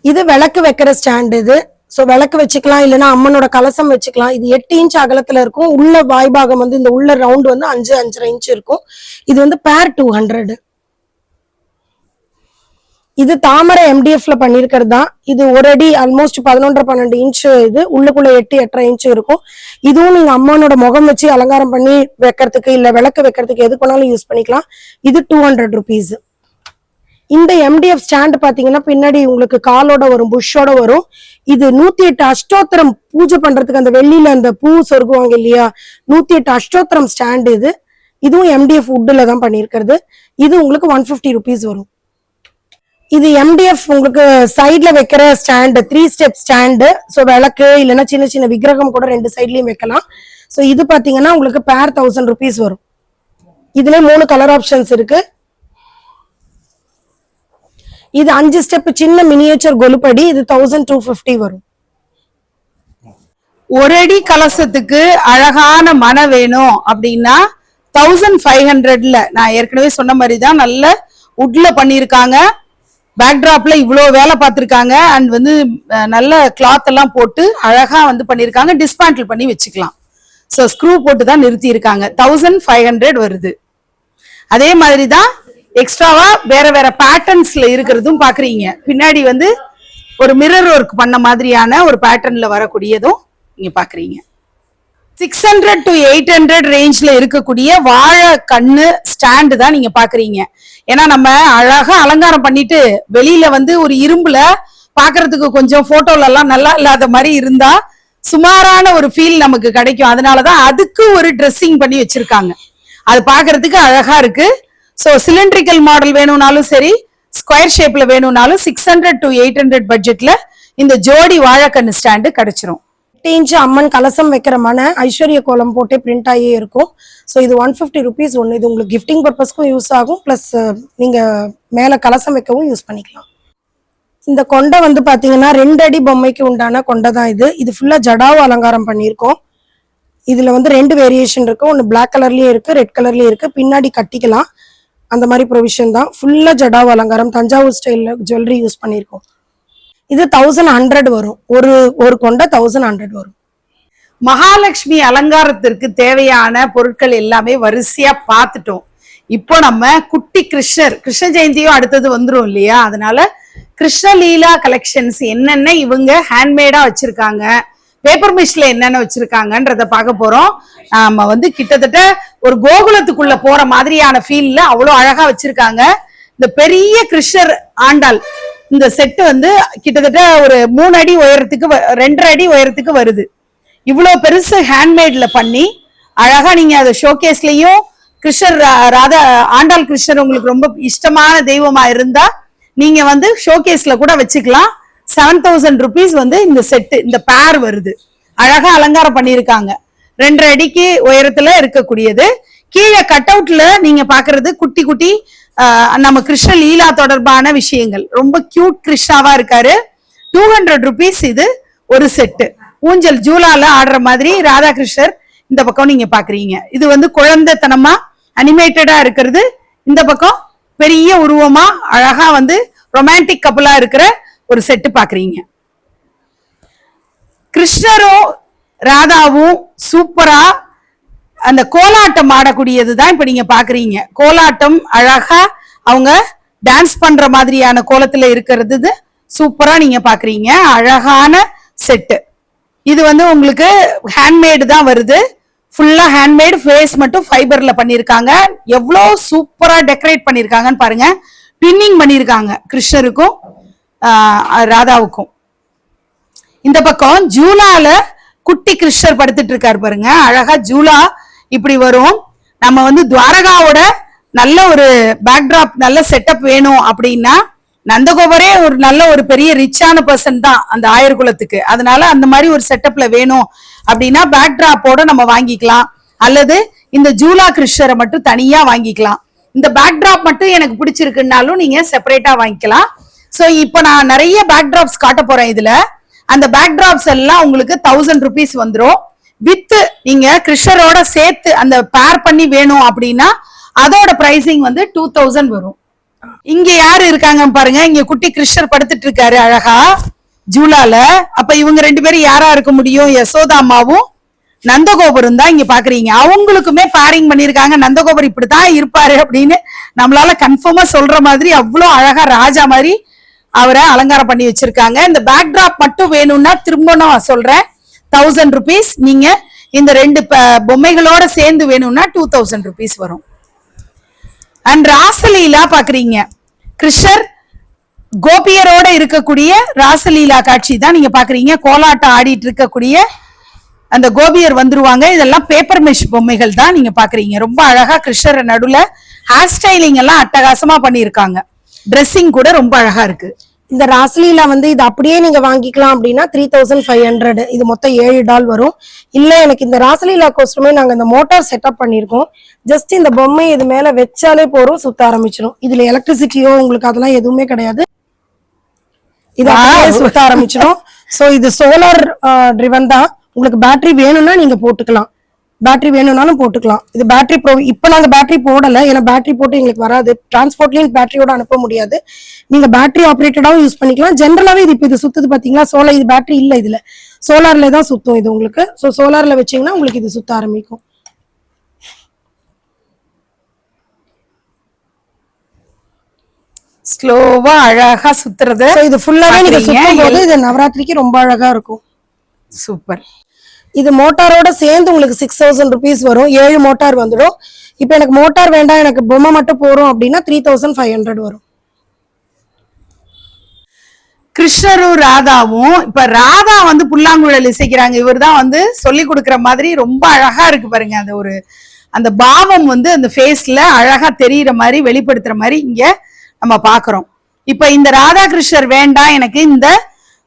இது விளக்கு வைக்கிற ஸ்டாண்ட். இது ஸோ விளக்கு வச்சுக்கலாம், இல்லைன்னா அம்மனோட கலசம் வச்சுக்கலாம். இது 8 இன்ச் அகலத்துல இருக்கும். உள்ள வாய்பாகம் வந்து இந்த உள்ள ரவுண்ட் வந்து 5.5 இன்ச் இருக்கும். இது வந்து பேர் 200. இது தாமரை MDFல பண்ணிருக்கிறது தான். இது ஒரு அடி ஆல்மோஸ்ட் 11.5-12 இன்ச். இது உள்ளுக்குள்ள 8-8.5 இன்ச் இருக்கும். இதுவும் நீங்க அம்மனோட முகம் வச்சு அலங்காரம் பண்ணி வைக்கிறதுக்கு இல்ல விளக்கு வைக்கிறதுக்கு எது பண்ணாலும் யூஸ் பண்ணிக்கலாம். இது 200 rupees. இந்த MDF ஸ்டாண்ட் பாத்தீங்கன்னா பின்னாடி உங்களுக்கு காலோட வரும், புஷ்ஷோட வரும். இது 108 அஷ்டோத்திரம் பூஜை பண்றதுக்கு அந்த வெள்ளியில அந்த பூ சொருகுவாங்க இல்லையா, 108 அஷ்டோத்திரம் ஸ்டாண்ட் இது. இதுவும் MDF வுட்ல தான் பண்ணிருக்கிறது. இது உங்களுக்கு 150 rupees வரும். இது MDF உங்களுக்கு சைட்ல வைக்கிற ஸ்டாண்ட், 3 ஸ்டெப் ஸ்டாண்டு. ஸோ விளக்கு இல்லைன்னா சின்ன சின்ன விக்கிரகம் கூட 2 சைட்லயும் வைக்கலாம். ஸோ இது பாத்தீங்கன்னா உங்களுக்கு பேர் 1000 rupees வரும். இதுல 3 கலர் ஆப்ஷன்ஸ் இருக்கு. இது 5 ஸ்டெப் சின்ன மினியேச்சர் கொலுப்படி. இது 1250 வரும். ஒரு அடி கலசத்துக்கு அழகான மனை வேணும் அப்படின்னா 1500ல நான் ஏற்கனவே சொன்ன மாதிரி தான் நல்ல வுட்ல பண்ணியிருக்காங்க. பேக்டிராப்ல இவ்வளோ வேலை பார்த்துருக்காங்க. அண்ட் வந்து நல்ல கிளாத் எல்லாம் போட்டு அழகா வந்து பண்ணியிருக்காங்க. டிஸ்மேண்டில் பண்ணி வச்சுக்கலாம். ஸோ ஸ்க்ரூ போட்டு தான் நிறுத்தி இருக்காங்க. 1500 வருது. அதே மாதிரி தான் எக்ஸ்ட்ராவா வேற வேற பேட்டர்ன்ஸ்ல இருக்கிறதும் பாக்குறீங்க. பின்னாடி வந்து ஒரு மிரர் ஒர்க் பண்ண மாதிரியான ஒரு பேட்டர்ன்ல வரக்கூடியதும் நீங்க பாக்குறீங்க. 600 to 800 ரேஞ்ச்ல இருக்கக்கூடிய வாழை கண்ணு ஸ்டாண்டு தான் நீங்க பாக்குறீங்க. ஏன்னா நம்ம அழகா அலங்காரம் பண்ணிட்டு வெளியில வந்து ஒரு இரும்புல பாக்குறதுக்கு கொஞ்சம் போட்டோல எல்லாம் நல்லா இல்லாத மாதிரி இருந்தா சுமாரான ஒரு ஃபீல் நமக்கு கிடைக்கும். அதனாலதான் அதுக்கு ஒரு ட்ரெஸ்ஸிங் பண்ணி வச்சிருக்காங்க. அது பாக்குறதுக்கு அழகா இருக்கு. ஸோ சிலிண்ட்ரிக்கல் மாடல் வேணும்னாலும் சரி, ஸ்கொயர் ஷேப்ல வேணும்னாலும் 600 to 800 பட்ஜெட்ல இந்த ஜோடி வாழைக்கண்ணு ஸ்டாண்டு கிடைச்சிரும். 8 இன்ச் அம்மன் கலசம் வைக்கிற மனை ஐஸ்வர்ய கோலம் போட்டே பிரிண்ட் ஆகியே இருக்கும். ஸோ இது 150 rupees ஒன்று. இது உங்களுக்கு கிஃப்டிங் பர்பஸ்க்கும் யூஸ் ஆகும், பிளஸ் நீங்க மேல கலசம் வைக்கவும் யூஸ் பண்ணிக்கலாம். இந்த கொண்டை வந்து பாத்தீங்கன்னா 2 அடி பொம்மைக்கு உண்டான கொண்டை தான் இது. இது ஃபுல்லா ஜடாவு அலங்காரம் பண்ணியிருக்கோம். இதுல வந்து 2 வேரியேஷன் இருக்கு. ஒன்று பிளாக் கலர்லயும் இருக்கு, ரெட் கலர்லயும் இருக்கு. பின்னாடி கட்டிக்கலாம், அந்த மாதிரி ப்ரொவிஷன் தான். ஃபுல்லா ஜடாவு அலங்காரம், தஞ்சாவூர் ஸ்டைல்ல ஜுவல்லரி யூஸ் பண்ணியிருக்கோம். இது 1100 வரும். ஒரு கொண்டை 1100 வரும். மகாலட்சுமி அலங்காரத்திற்கு தேவையான பொருட்கள் எல்லாமே வரிசையா பார்த்துட்டோம். இப்போ நம்ம குட்டி கிருஷ்ண ஜெயந்தியும் அடுத்தது வந்துரும் இல்லையா, அதனால கிருஷ்ணலீலா கலெக்ஷன்ஸ் என்னென்ன இவங்க ஹேண்ட்மேடா வச்சிருக்காங்க, பேப்பர் மிஷ்ல என்னென்ன வச்சிருக்காங்கன்றத பார்க்க போறோம். நாம வந்து கிட்டத்தட்ட ஒரு கோகுலத்துக்குள்ள போற மாதிரியான ஃபீல்ல அவ்வளவு அழகா வச்சிருக்காங்க. இந்த பெரிய கிருஷ்ணர் ஆண்டாள் இந்த செட்டு வந்து கிட்டத்தட்ட ஒரு 3 அடி உயரத்துக்கு 2.5 அடி உயரத்துக்கு வருது. இவ்வளவு பெருசு ஹேண்ட்மேட்ல பண்ணி அழகா நீங்க அதை ஷோகேஸ்லயும் கிருஷ்ணர் ராதா ஆண்டாள் கிருஷ்ணர் உங்களுக்கு ரொம்ப இஷ்டமான தெய்வமா இருந்தா நீங்க வந்து ஷோகேஸ்ல கூட வச்சுக்கலாம். 7000 rupees வந்து இந்த செட்டு, இந்த பேர் வருது. அழகா அலங்காரம் பண்ணியிருக்காங்க. 2.5 அடிக்கு உயரத்துல இருக்கக்கூடியது. கீழே கட் அவுட்ல நீங்க பாக்குறது குட்டி குட்டி நம்ம கிருஷ்ண லீலா தொடர்பான விஷயங்கள். ரொம்ப கியூட் கிருஷ்ணாவா இருக்காரு. 200 rupees இது ஒரு செட்டு. ஊஞ்சல் ஜூலால ஆடுற மாதிரி ராதாகிருஷ்ணர் இந்த பக்கம் நீங்க பாக்குறீங்க. இது வந்து குழந்தைத்தனமா அனிமேட்டடா இருக்கிறது. இந்த பக்கம் பெரிய உருவமா அழகா வந்து ரொமான்டிக் கப்பலா இருக்கிற ஒரு செட்டு பாக்குறீங்க. கிருஷ்ணரும் ராதாவும் சூப்பரா அந்த கோலாட்டம் ஆடக்கூடியது தான் இப்ப நீங்க பாக்குறீங்க. கோலாட்டம் அழகா அவங்க டான்ஸ் பண்ற மாதிரியான கோலத்துல இருக்கிறது சூப்பரா நீங்க பாக்குறீங்க. அழகான செட்டு. இது வந்து உங்களுக்கு ஹேண்ட்மேடு தான் வருது. ஃபுல்லா ஹேண்ட்மேடு, ஃபேஸ் மட்டும் ஃபைபர்ல பண்ணிருக்காங்க. எவ்வளவு சூப்பரா டெக்கரேட் பண்ணிருக்காங்கன்னு பாருங்க. பின்னிங் பண்ணிருக்காங்க கிருஷ்ணருக்கும் ராதாவுக்கும். இந்த பக்கம் ஜூலால குட்டி கிருஷ்ணர் படுத்துட்டு இருக்காரு பாருங்க. அழகா ஜூலா இப்படி வரும். நம்ம வந்து துவாரகாவோட நல்ல ஒரு பேக்டிராப், நல்ல செட்டப் வேணும் அப்படின்னா நந்தகோபரே ஒரு நல்ல ஒரு பெரிய ரிச்சான பர்சன் தான் அந்த ஆயர் குலத்துக்கு. அதனால அந்த மாதிரி ஒரு செட்டப்ல வேணும் அப்படின்னா பேக்டிராப்போட நம்ம வாங்கிக்கலாம், அல்லது இந்த ஜூலா கிருஷ்ணரை மட்டும் தனியா வாங்கிக்கலாம். இந்த பேக்டிராப் மட்டும் எனக்கு பிடிச்சிருக்குன்னாலும் நீங்க செப்பரேட்டா வாங்கிக்கலாம். சோ இப்போ நான் நிறைய பேக்டிராப்ஸ் காட்ட போறேன். இதுல அந்த பேக்டிராப்ஸ் எல்லாம் உங்களுக்கு 1000 rupees வந்துரும். வித் நீங்க கிருஷ்ணரோட சேர்த்து அந்த பேர் பண்ணி வேணும் அப்படின்னா அதோட பிரைசிங் வந்து 2000 வரும். இங்க யாரு இருக்காங்க பாருங்க. இங்க குட்டி கிருஷ்ணர் படுத்துட்டு இருக்காரு அழகா. ஜூலால. அப்ப இவங்க 2 பேரும் யாரா இருக்க முடியும்? யசோதா அம்மாவும் நந்தகோபுரம் தான் இங்க பாக்குறீங்க. அவங்களுக்குமே பேரிங் பண்ணிருக்காங்க. நந்தகோபுரம் இப்படித்தான் இருப்பாரு அப்படின்னு நம்மளால கன்ஃபார்மா சொல்ற மாதிரி அவ்வளவு அழகா ராஜா மாதிரி அவரை அலங்காரம் பண்ணி வச்சிருக்காங்க. இந்த பேக்டிராப் மட்டும் வேணும்னா திரும்ப நான் சொல்றேன் 1000 rupees. நீங்க இந்த 2 பொம்மைகளோட சேர்ந்து வேணும்னா 2000 rupees வரும். அண்ட் ராசலீலா பாக்குறீங்க. கிருஷ்ணர் கோபியரோட இருக்கக்கூடிய ராசலீலா காட்சி தான் நீங்க பாக்குறீங்க. கோலாட்டம் ஆடிட்டு இருக்கக்கூடிய அந்த கோபியர் வந்துருவாங்க. இதெல்லாம் பேப்பர் மெஷ் பொம்மைகள் தான் நீங்க பாக்குறீங்க. ரொம்ப அழகா கிருஷ்ணர் நடுவுல ஹேர் ஸ்டைலிங் எல்லாம் அட்டகாசமா பண்ணிருக்காங்க. ட்ரெஸ்ஸிங் கூட ரொம்ப அழகா இருக்கு. இந்த ராசலீலா வந்து இது அப்படியே நீங்க வாங்கிக்கலாம் அப்படின்னா 3500. இது மொத்தம் $7 வரும். இல்ல எனக்கு இந்த ராசலீலா கோஸ்டமே நாங்க இந்த மோட்டார் செட்டப் பண்ணிருக்கோம். ஜஸ்ட் இந்த பொம்மை இது மேல வச்சாலே போறோம், சுத்த ஆரம்பிச்சிடும். இதுல எலக்ட்ரிசிட்டியோ உங்களுக்கு அதெல்லாம் எதுவுமே கிடையாது. இது அப்படியே சுத்த ஆரம்பிச்சிடும். சோ இது சோலார் ட்ரிவன் தான். உங்களுக்கு பேட்டரி வேணும்னா நீங்க போட்டுக்கலாம், பேட்டரி வேணும்னாலும் போட்டுக்கலாம். இது பேட்டரி இப்ப நாங்க பேட்டரி போடல, ஏன்னா பேட்டரி போட்டு எங்களுக்கு வராது. டிரான்ஸ்போர்ட்லயும் பேட்டரியோட அனுப்ப முடியாது. நீங்க பேட்டரி ஆப்ரேட்டடாவும் யூஸ் பண்ணிக்கலாம். ஜென்ரலாவே இது சுத்துது பாத்தீங்களா, சோலார். இது பேட்டரி இல்ல, இதுல சோலார்ல தான் சுத்தும் இது உங்களுக்கு. சோ சோலார்ல வச்சீங்கன்னா உங்களுக்கு இது சுத்த ஆரம்பிக்கும். ஸ்லோவா அழகா சுத்துறது. இது ஃபுல்லாவே நீங்க சுத்தும் போது இது நவராத்திரிக்கு ரொம்ப அழகா இருக்கும். சூப்பர். இது மோட்டாரோட சேர்ந்து உங்களுக்கு 6000 rupees வரும். 7 மோட்டார் வந்துடும். இப்ப எனக்கு மோட்டார் வேண்டாம், எனக்கு பொம்மை மட்டும் போறோம் அப்படின்னா 3500 வரும். கிருஷ்ணரும் ராதாவும், இப்ப ராதா வந்து புல்லாங்குழல் இசைக்கிறாங்க. இவர் தான் வந்து சொல்லி கொடுக்குற மாதிரி ரொம்ப அழகா இருக்கு பாருங்க. அந்த ஒரு அந்த பாவம் வந்து அந்த ஃபேஸ்ல அழகா தெரியுற மாதிரி வெளிப்படுத்துற மாதிரி இங்க நம்ம பாக்குறோம். இப்ப இந்த ராதா கிருஷ்ணர் வேண்டாம், எனக்கு இந்த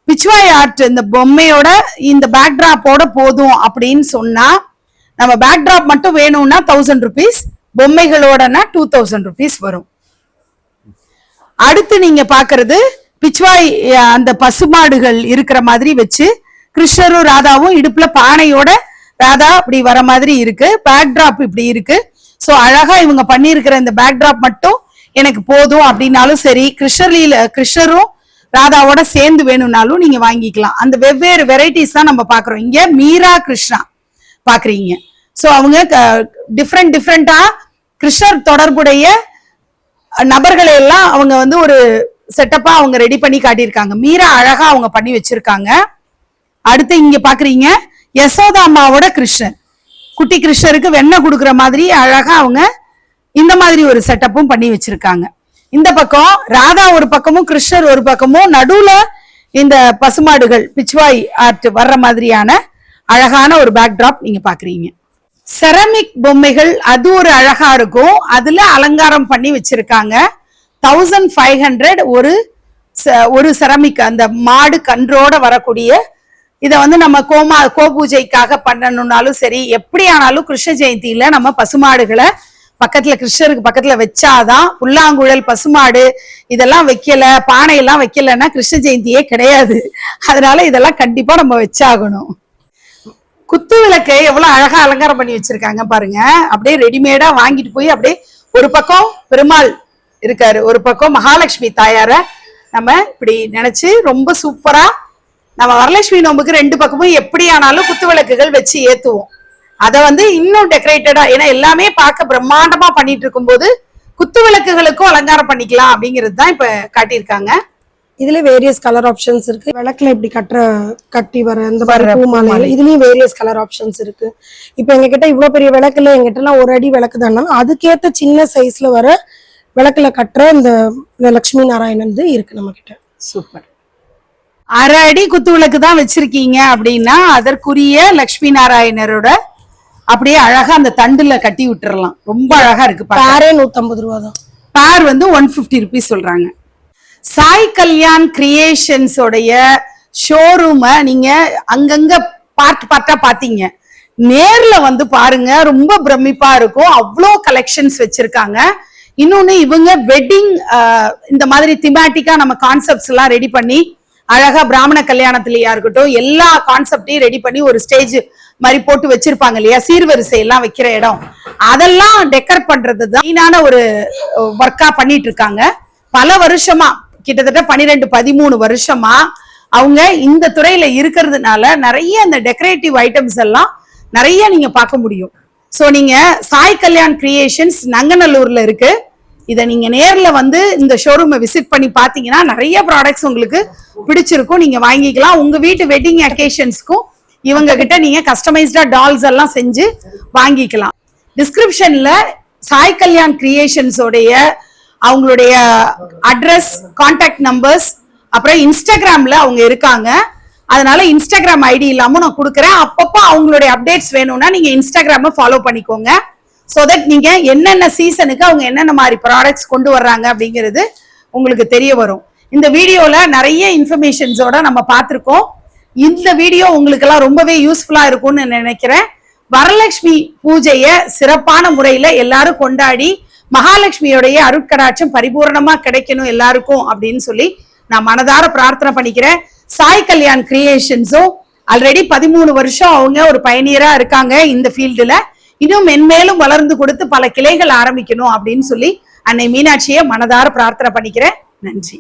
பிச்வாய் ஆர்ட் இந்த பொம்மையோட இந்த பேக்டிராப்போட போதும் அப்படின்னு சொன்னா நம்ம பேக்டிராப் மட்டும் வேணும்னா 1000 rupees, பொம்மைகளோடனா 2000 rupees வரும். அடுத்து நீங்க பாக்குறது பிச்வாய் அந்த பசுமாடுகள் இருக்கிற மாதிரி வச்சு கிருஷ்ணரும் ராதாவும் இடுப்புல பானையோட ராதா அப்படி வர மாதிரி இருக்கு. பேக்டிராப் இப்படி இருக்கு. சோ அழகா இவங்க பண்ணிருக்கிற இந்த பேக்டிராப் மட்டும் எனக்கு போதும் அப்படின்னாலும் சரி, கிருஷ்ணரும் ராதாவோட சேர்ந்து வேணும்னாலும் நீங்க வாங்கிக்கலாம். அந்த வெவ்வேறு வெரைட்டிஸ் தான் நம்ம பாக்குறோம். இங்க மீரா கிருஷ்ணா பாக்குறீங்க. சோ அவங்க டிஃப்ரெண்டா கிருஷ்ணர் தொடர்புடைய நபர்களை எல்லாம் அவங்க வந்து ஒரு செட்டப்பா அவங்க ரெடி பண்ணி காட்டியிருக்காங்க. மீரா அழகா அவங்க பண்ணி வச்சிருக்காங்க. அடுத்து இங்க பாக்குறீங்க யசோதா அம்மாவோட கிருஷ்ணர். குட்டி கிருஷ்ணருக்கு வெண்ணெய் கொடுக்குற மாதிரி அழகா அவங்க இந்த மாதிரி ஒரு செட்டப்பும் பண்ணி வச்சிருக்காங்க. இந்த பக்கம் ராதா ஒரு பக்கமும் கிருஷ்ணர் ஒரு பக்கமும், நடுவுல இந்த பசுமாடுகள் பிச்வாய் ஆர்ட் வர்ற மாதிரியான அழகான ஒரு பேக்டிராப் நீங்க பாக்குறீங்க. செரமிக் பொம்மைகள் அது ஒரு அழகா இருக்கும். அதுல அலங்காரம் பண்ணி வச்சிருக்காங்க. 1500 ஒரு செரமிக் அந்த மாடு கன்றோட வரக்கூடிய. இத வந்து நம்ம கோபூஜைக்காக பண்ணணும்னாலும் சரி, எப்படி ஆனாலும் கிருஷ்ண ஜெயந்தியில நம்ம பசுமாடுகளை பக்கத்துல கிருஷ்ணருக்கு பக்கத்துல வச்சாதான், புல்லாங்குழல் பசுமாடு இதெல்லாம் வைக்கல, பானை எல்லாம் வைக்கலன்னா கிருஷ்ண ஜெயந்தியே கிடையாது. அதனால இதெல்லாம் கண்டிப்பா நம்ம வச்சாகணும். குத்து விளக்கை எவ்வளவு அழகா அலங்காரம் பண்ணி வச்சிருக்காங்க பாருங்க. அப்படியே ரெடிமேடா வாங்கிட்டு போய் அப்படியே ஒரு பக்கம் பெருமாள் இருக்காரு, ஒரு பக்கம் மகாலட்சுமி தாயார நம்ம இப்படி நினைச்சு ரொம்ப சூப்பரா நம்ம வரலட்சுமி நோம்புக்கு 2 பக்கமும் எப்படி ஆனாலும் குத்து விளக்குகள் வச்சு ஏத்துவோம். அத வந்து இன்னும் டெக்கரேட்டடா, ஏன்னா எல்லாமே பார்க்க பிரம்மாண்டமா பண்ணிட்டு இருக்கும் போது குத்து விளக்குகளுக்கும் அலங்காரம் பண்ணிக்கலாம் அப்படிங்கிறது தான் இப்ப காட்டியிருக்காங்க. இதுல வேரியஸ் கலர் ஆப்ஷன்ஸ் இருக்கு. விளக்குல இப்படி கட்டி வர இந்த பூ மாலையில இதுலயும் வேரியஸ் கலர் ஆப்ஷன்ஸ் இருக்கு. இப்ப எங்க கிட்ட இவ்வளவு பெரிய விளக்குல எங்கிட்ட எல்லாம் 1 அடி விளக்கு தானாலும் அதுக்கேத்த சின்ன சைஸ்ல வர விளக்குல கட்டுற இந்த லட்சுமி நாராயணன் இருக்கு நம்ம கிட்ட. சூப்பர். 1/2 அடி குத்து விளக்கு தான் வச்சிருக்கீங்க அப்படின்னா அதற்குரிய லட்சுமி நாராயணரோட அப்படியே அழகா அந்த தண்டுல கட்டி விட்டுறலாம். ரொம்ப அழகா இருக்கு. பேரே 150 ரூபா தான். பேர் வந்து 150 rupees சொல்றாங்க. சாய் கல்யாண் கிரியேஷன்ஸ் உடைய ஷோரூம நீங்க அங்கங்க பார்ட்டா பாத்தீங்க. நேர்ல வந்து பாருங்க, ரொம்ப பிரமிப்பா இருக்கும். அவ்வளோ கலெக்ஷன்ஸ் வச்சிருக்காங்க. இன்னொன்னு இவங்க வெட்டிங் இந்த மாதிரி திமேட்டிக்கா நம்ம கான்செப்ட்ஸ் எல்லாம் ரெடி பண்ணி அழகா பிராமண கல்யாணத்திலயா இருக்கட்டும் எல்லா கான்செப்டையும் ரெடி பண்ணி ஒரு ஸ்டேஜ் மாதிரி போட்டு வச்சிருப்பாங்க இல்லையா, சீர்வரிசை எல்லாம் வைக்கிற இடம், அதெல்லாம் டெக்கர் பண்றது தான் ஒரு ஒர்க்கா பண்ணிட்டு இருக்காங்க. பல வருஷமா, கிட்டத்தட்ட 12-13 வருஷமா அவங்க இந்த துறையில இருக்கிறதுனால நிறைய இந்த டெக்கரேட்டிவ் ஐட்டம்ஸ் எல்லாம் நிறைய நீங்க பார்க்க முடியும். சோ நீங்க சாய் கல்யாண் கிரியேஷன்ஸ் நங்கநல்லூர்ல இருக்கு. இதை நீங்க நேர்ல வந்து இந்த ஷோரூமை விசிட் பண்ணி பாத்தீங்கன்னா நிறைய ப்ராடக்ட்ஸ் உங்களுக்கு பிடிச்சிருக்கும், நீங்க வாங்கிக்கலாம். உங்க வீட்டு வெட்டிங் அக்கேஷன்ஸ்க்கும் இவங்க கிட்ட நீங்க கஸ்டமைஸ்டா டால்ஸ் எல்லாம் செஞ்சு வாங்கிக்கலாம். டிஸ்கிரிப்ஷன்ல சாய் கல்யாண் கிரியேஷன்ஸோடைய அவங்களுடைய அட்ரஸ், கான்டாக்ட் நம்பர்ஸ், அப்புறம் இன்ஸ்டாகிராம்ல அவங்க இருக்காங்க. அதனால இன்ஸ்டாகிராம் ஐடி இல்லாம நான் கொடுக்குறேன். அப்பப்போ அவங்களுடைய அப்டேட்ஸ் வேணும்னா நீங்க இன்ஸ்டாகிராம ஃபாலோ பண்ணிக்கோங்க. சோ தட் நீங்க என்னென்ன சீசனுக்கு அவங்க என்னென்ன மாதிரி ப்ராடக்ட்ஸ் கொண்டு வர்றாங்க அப்படிங்கிறது உங்களுக்கு தெரிய வரும். இந்த வீடியோல நிறைய இன்ஃபர்மேஷன்ஸோட நம்ம பார்த்திருக்கோம். இந்த வீடியோ உங்களுக்கு எல்லாம் ரொம்பவே யூஸ்ஃபுல்லா இருக்கும்னு நினைக்கிறேன். வரலட்சுமி பூஜைய சிறப்பான முறையில எல்லாரும் கொண்டாடி மகாலட்சுமியோடைய அருட்கடாட்சம் பரிபூர்ணமா கிடைக்கணும் எல்லாருக்கும் அப்படின்னு சொல்லி நான் மனதார பிரார்த்தனை பண்ணிக்கிறேன். சாய் கல்யாண் கிரியேஷன்ஸும் ஆல்ரெடி 13 வருஷம் அவங்க ஒரு பயணியரா இருக்காங்க இந்த ஃபீல்டுல. இன்னும் மென்மேலும் வளர்ந்து கொடுத்து பல கிளைகள் ஆரம்பிக்கணும் அப்படின்னு சொல்லி அன்னை மீனாட்சியை மனதார பிரார்த்தனை பண்ணிக்கிறேன். நன்றி.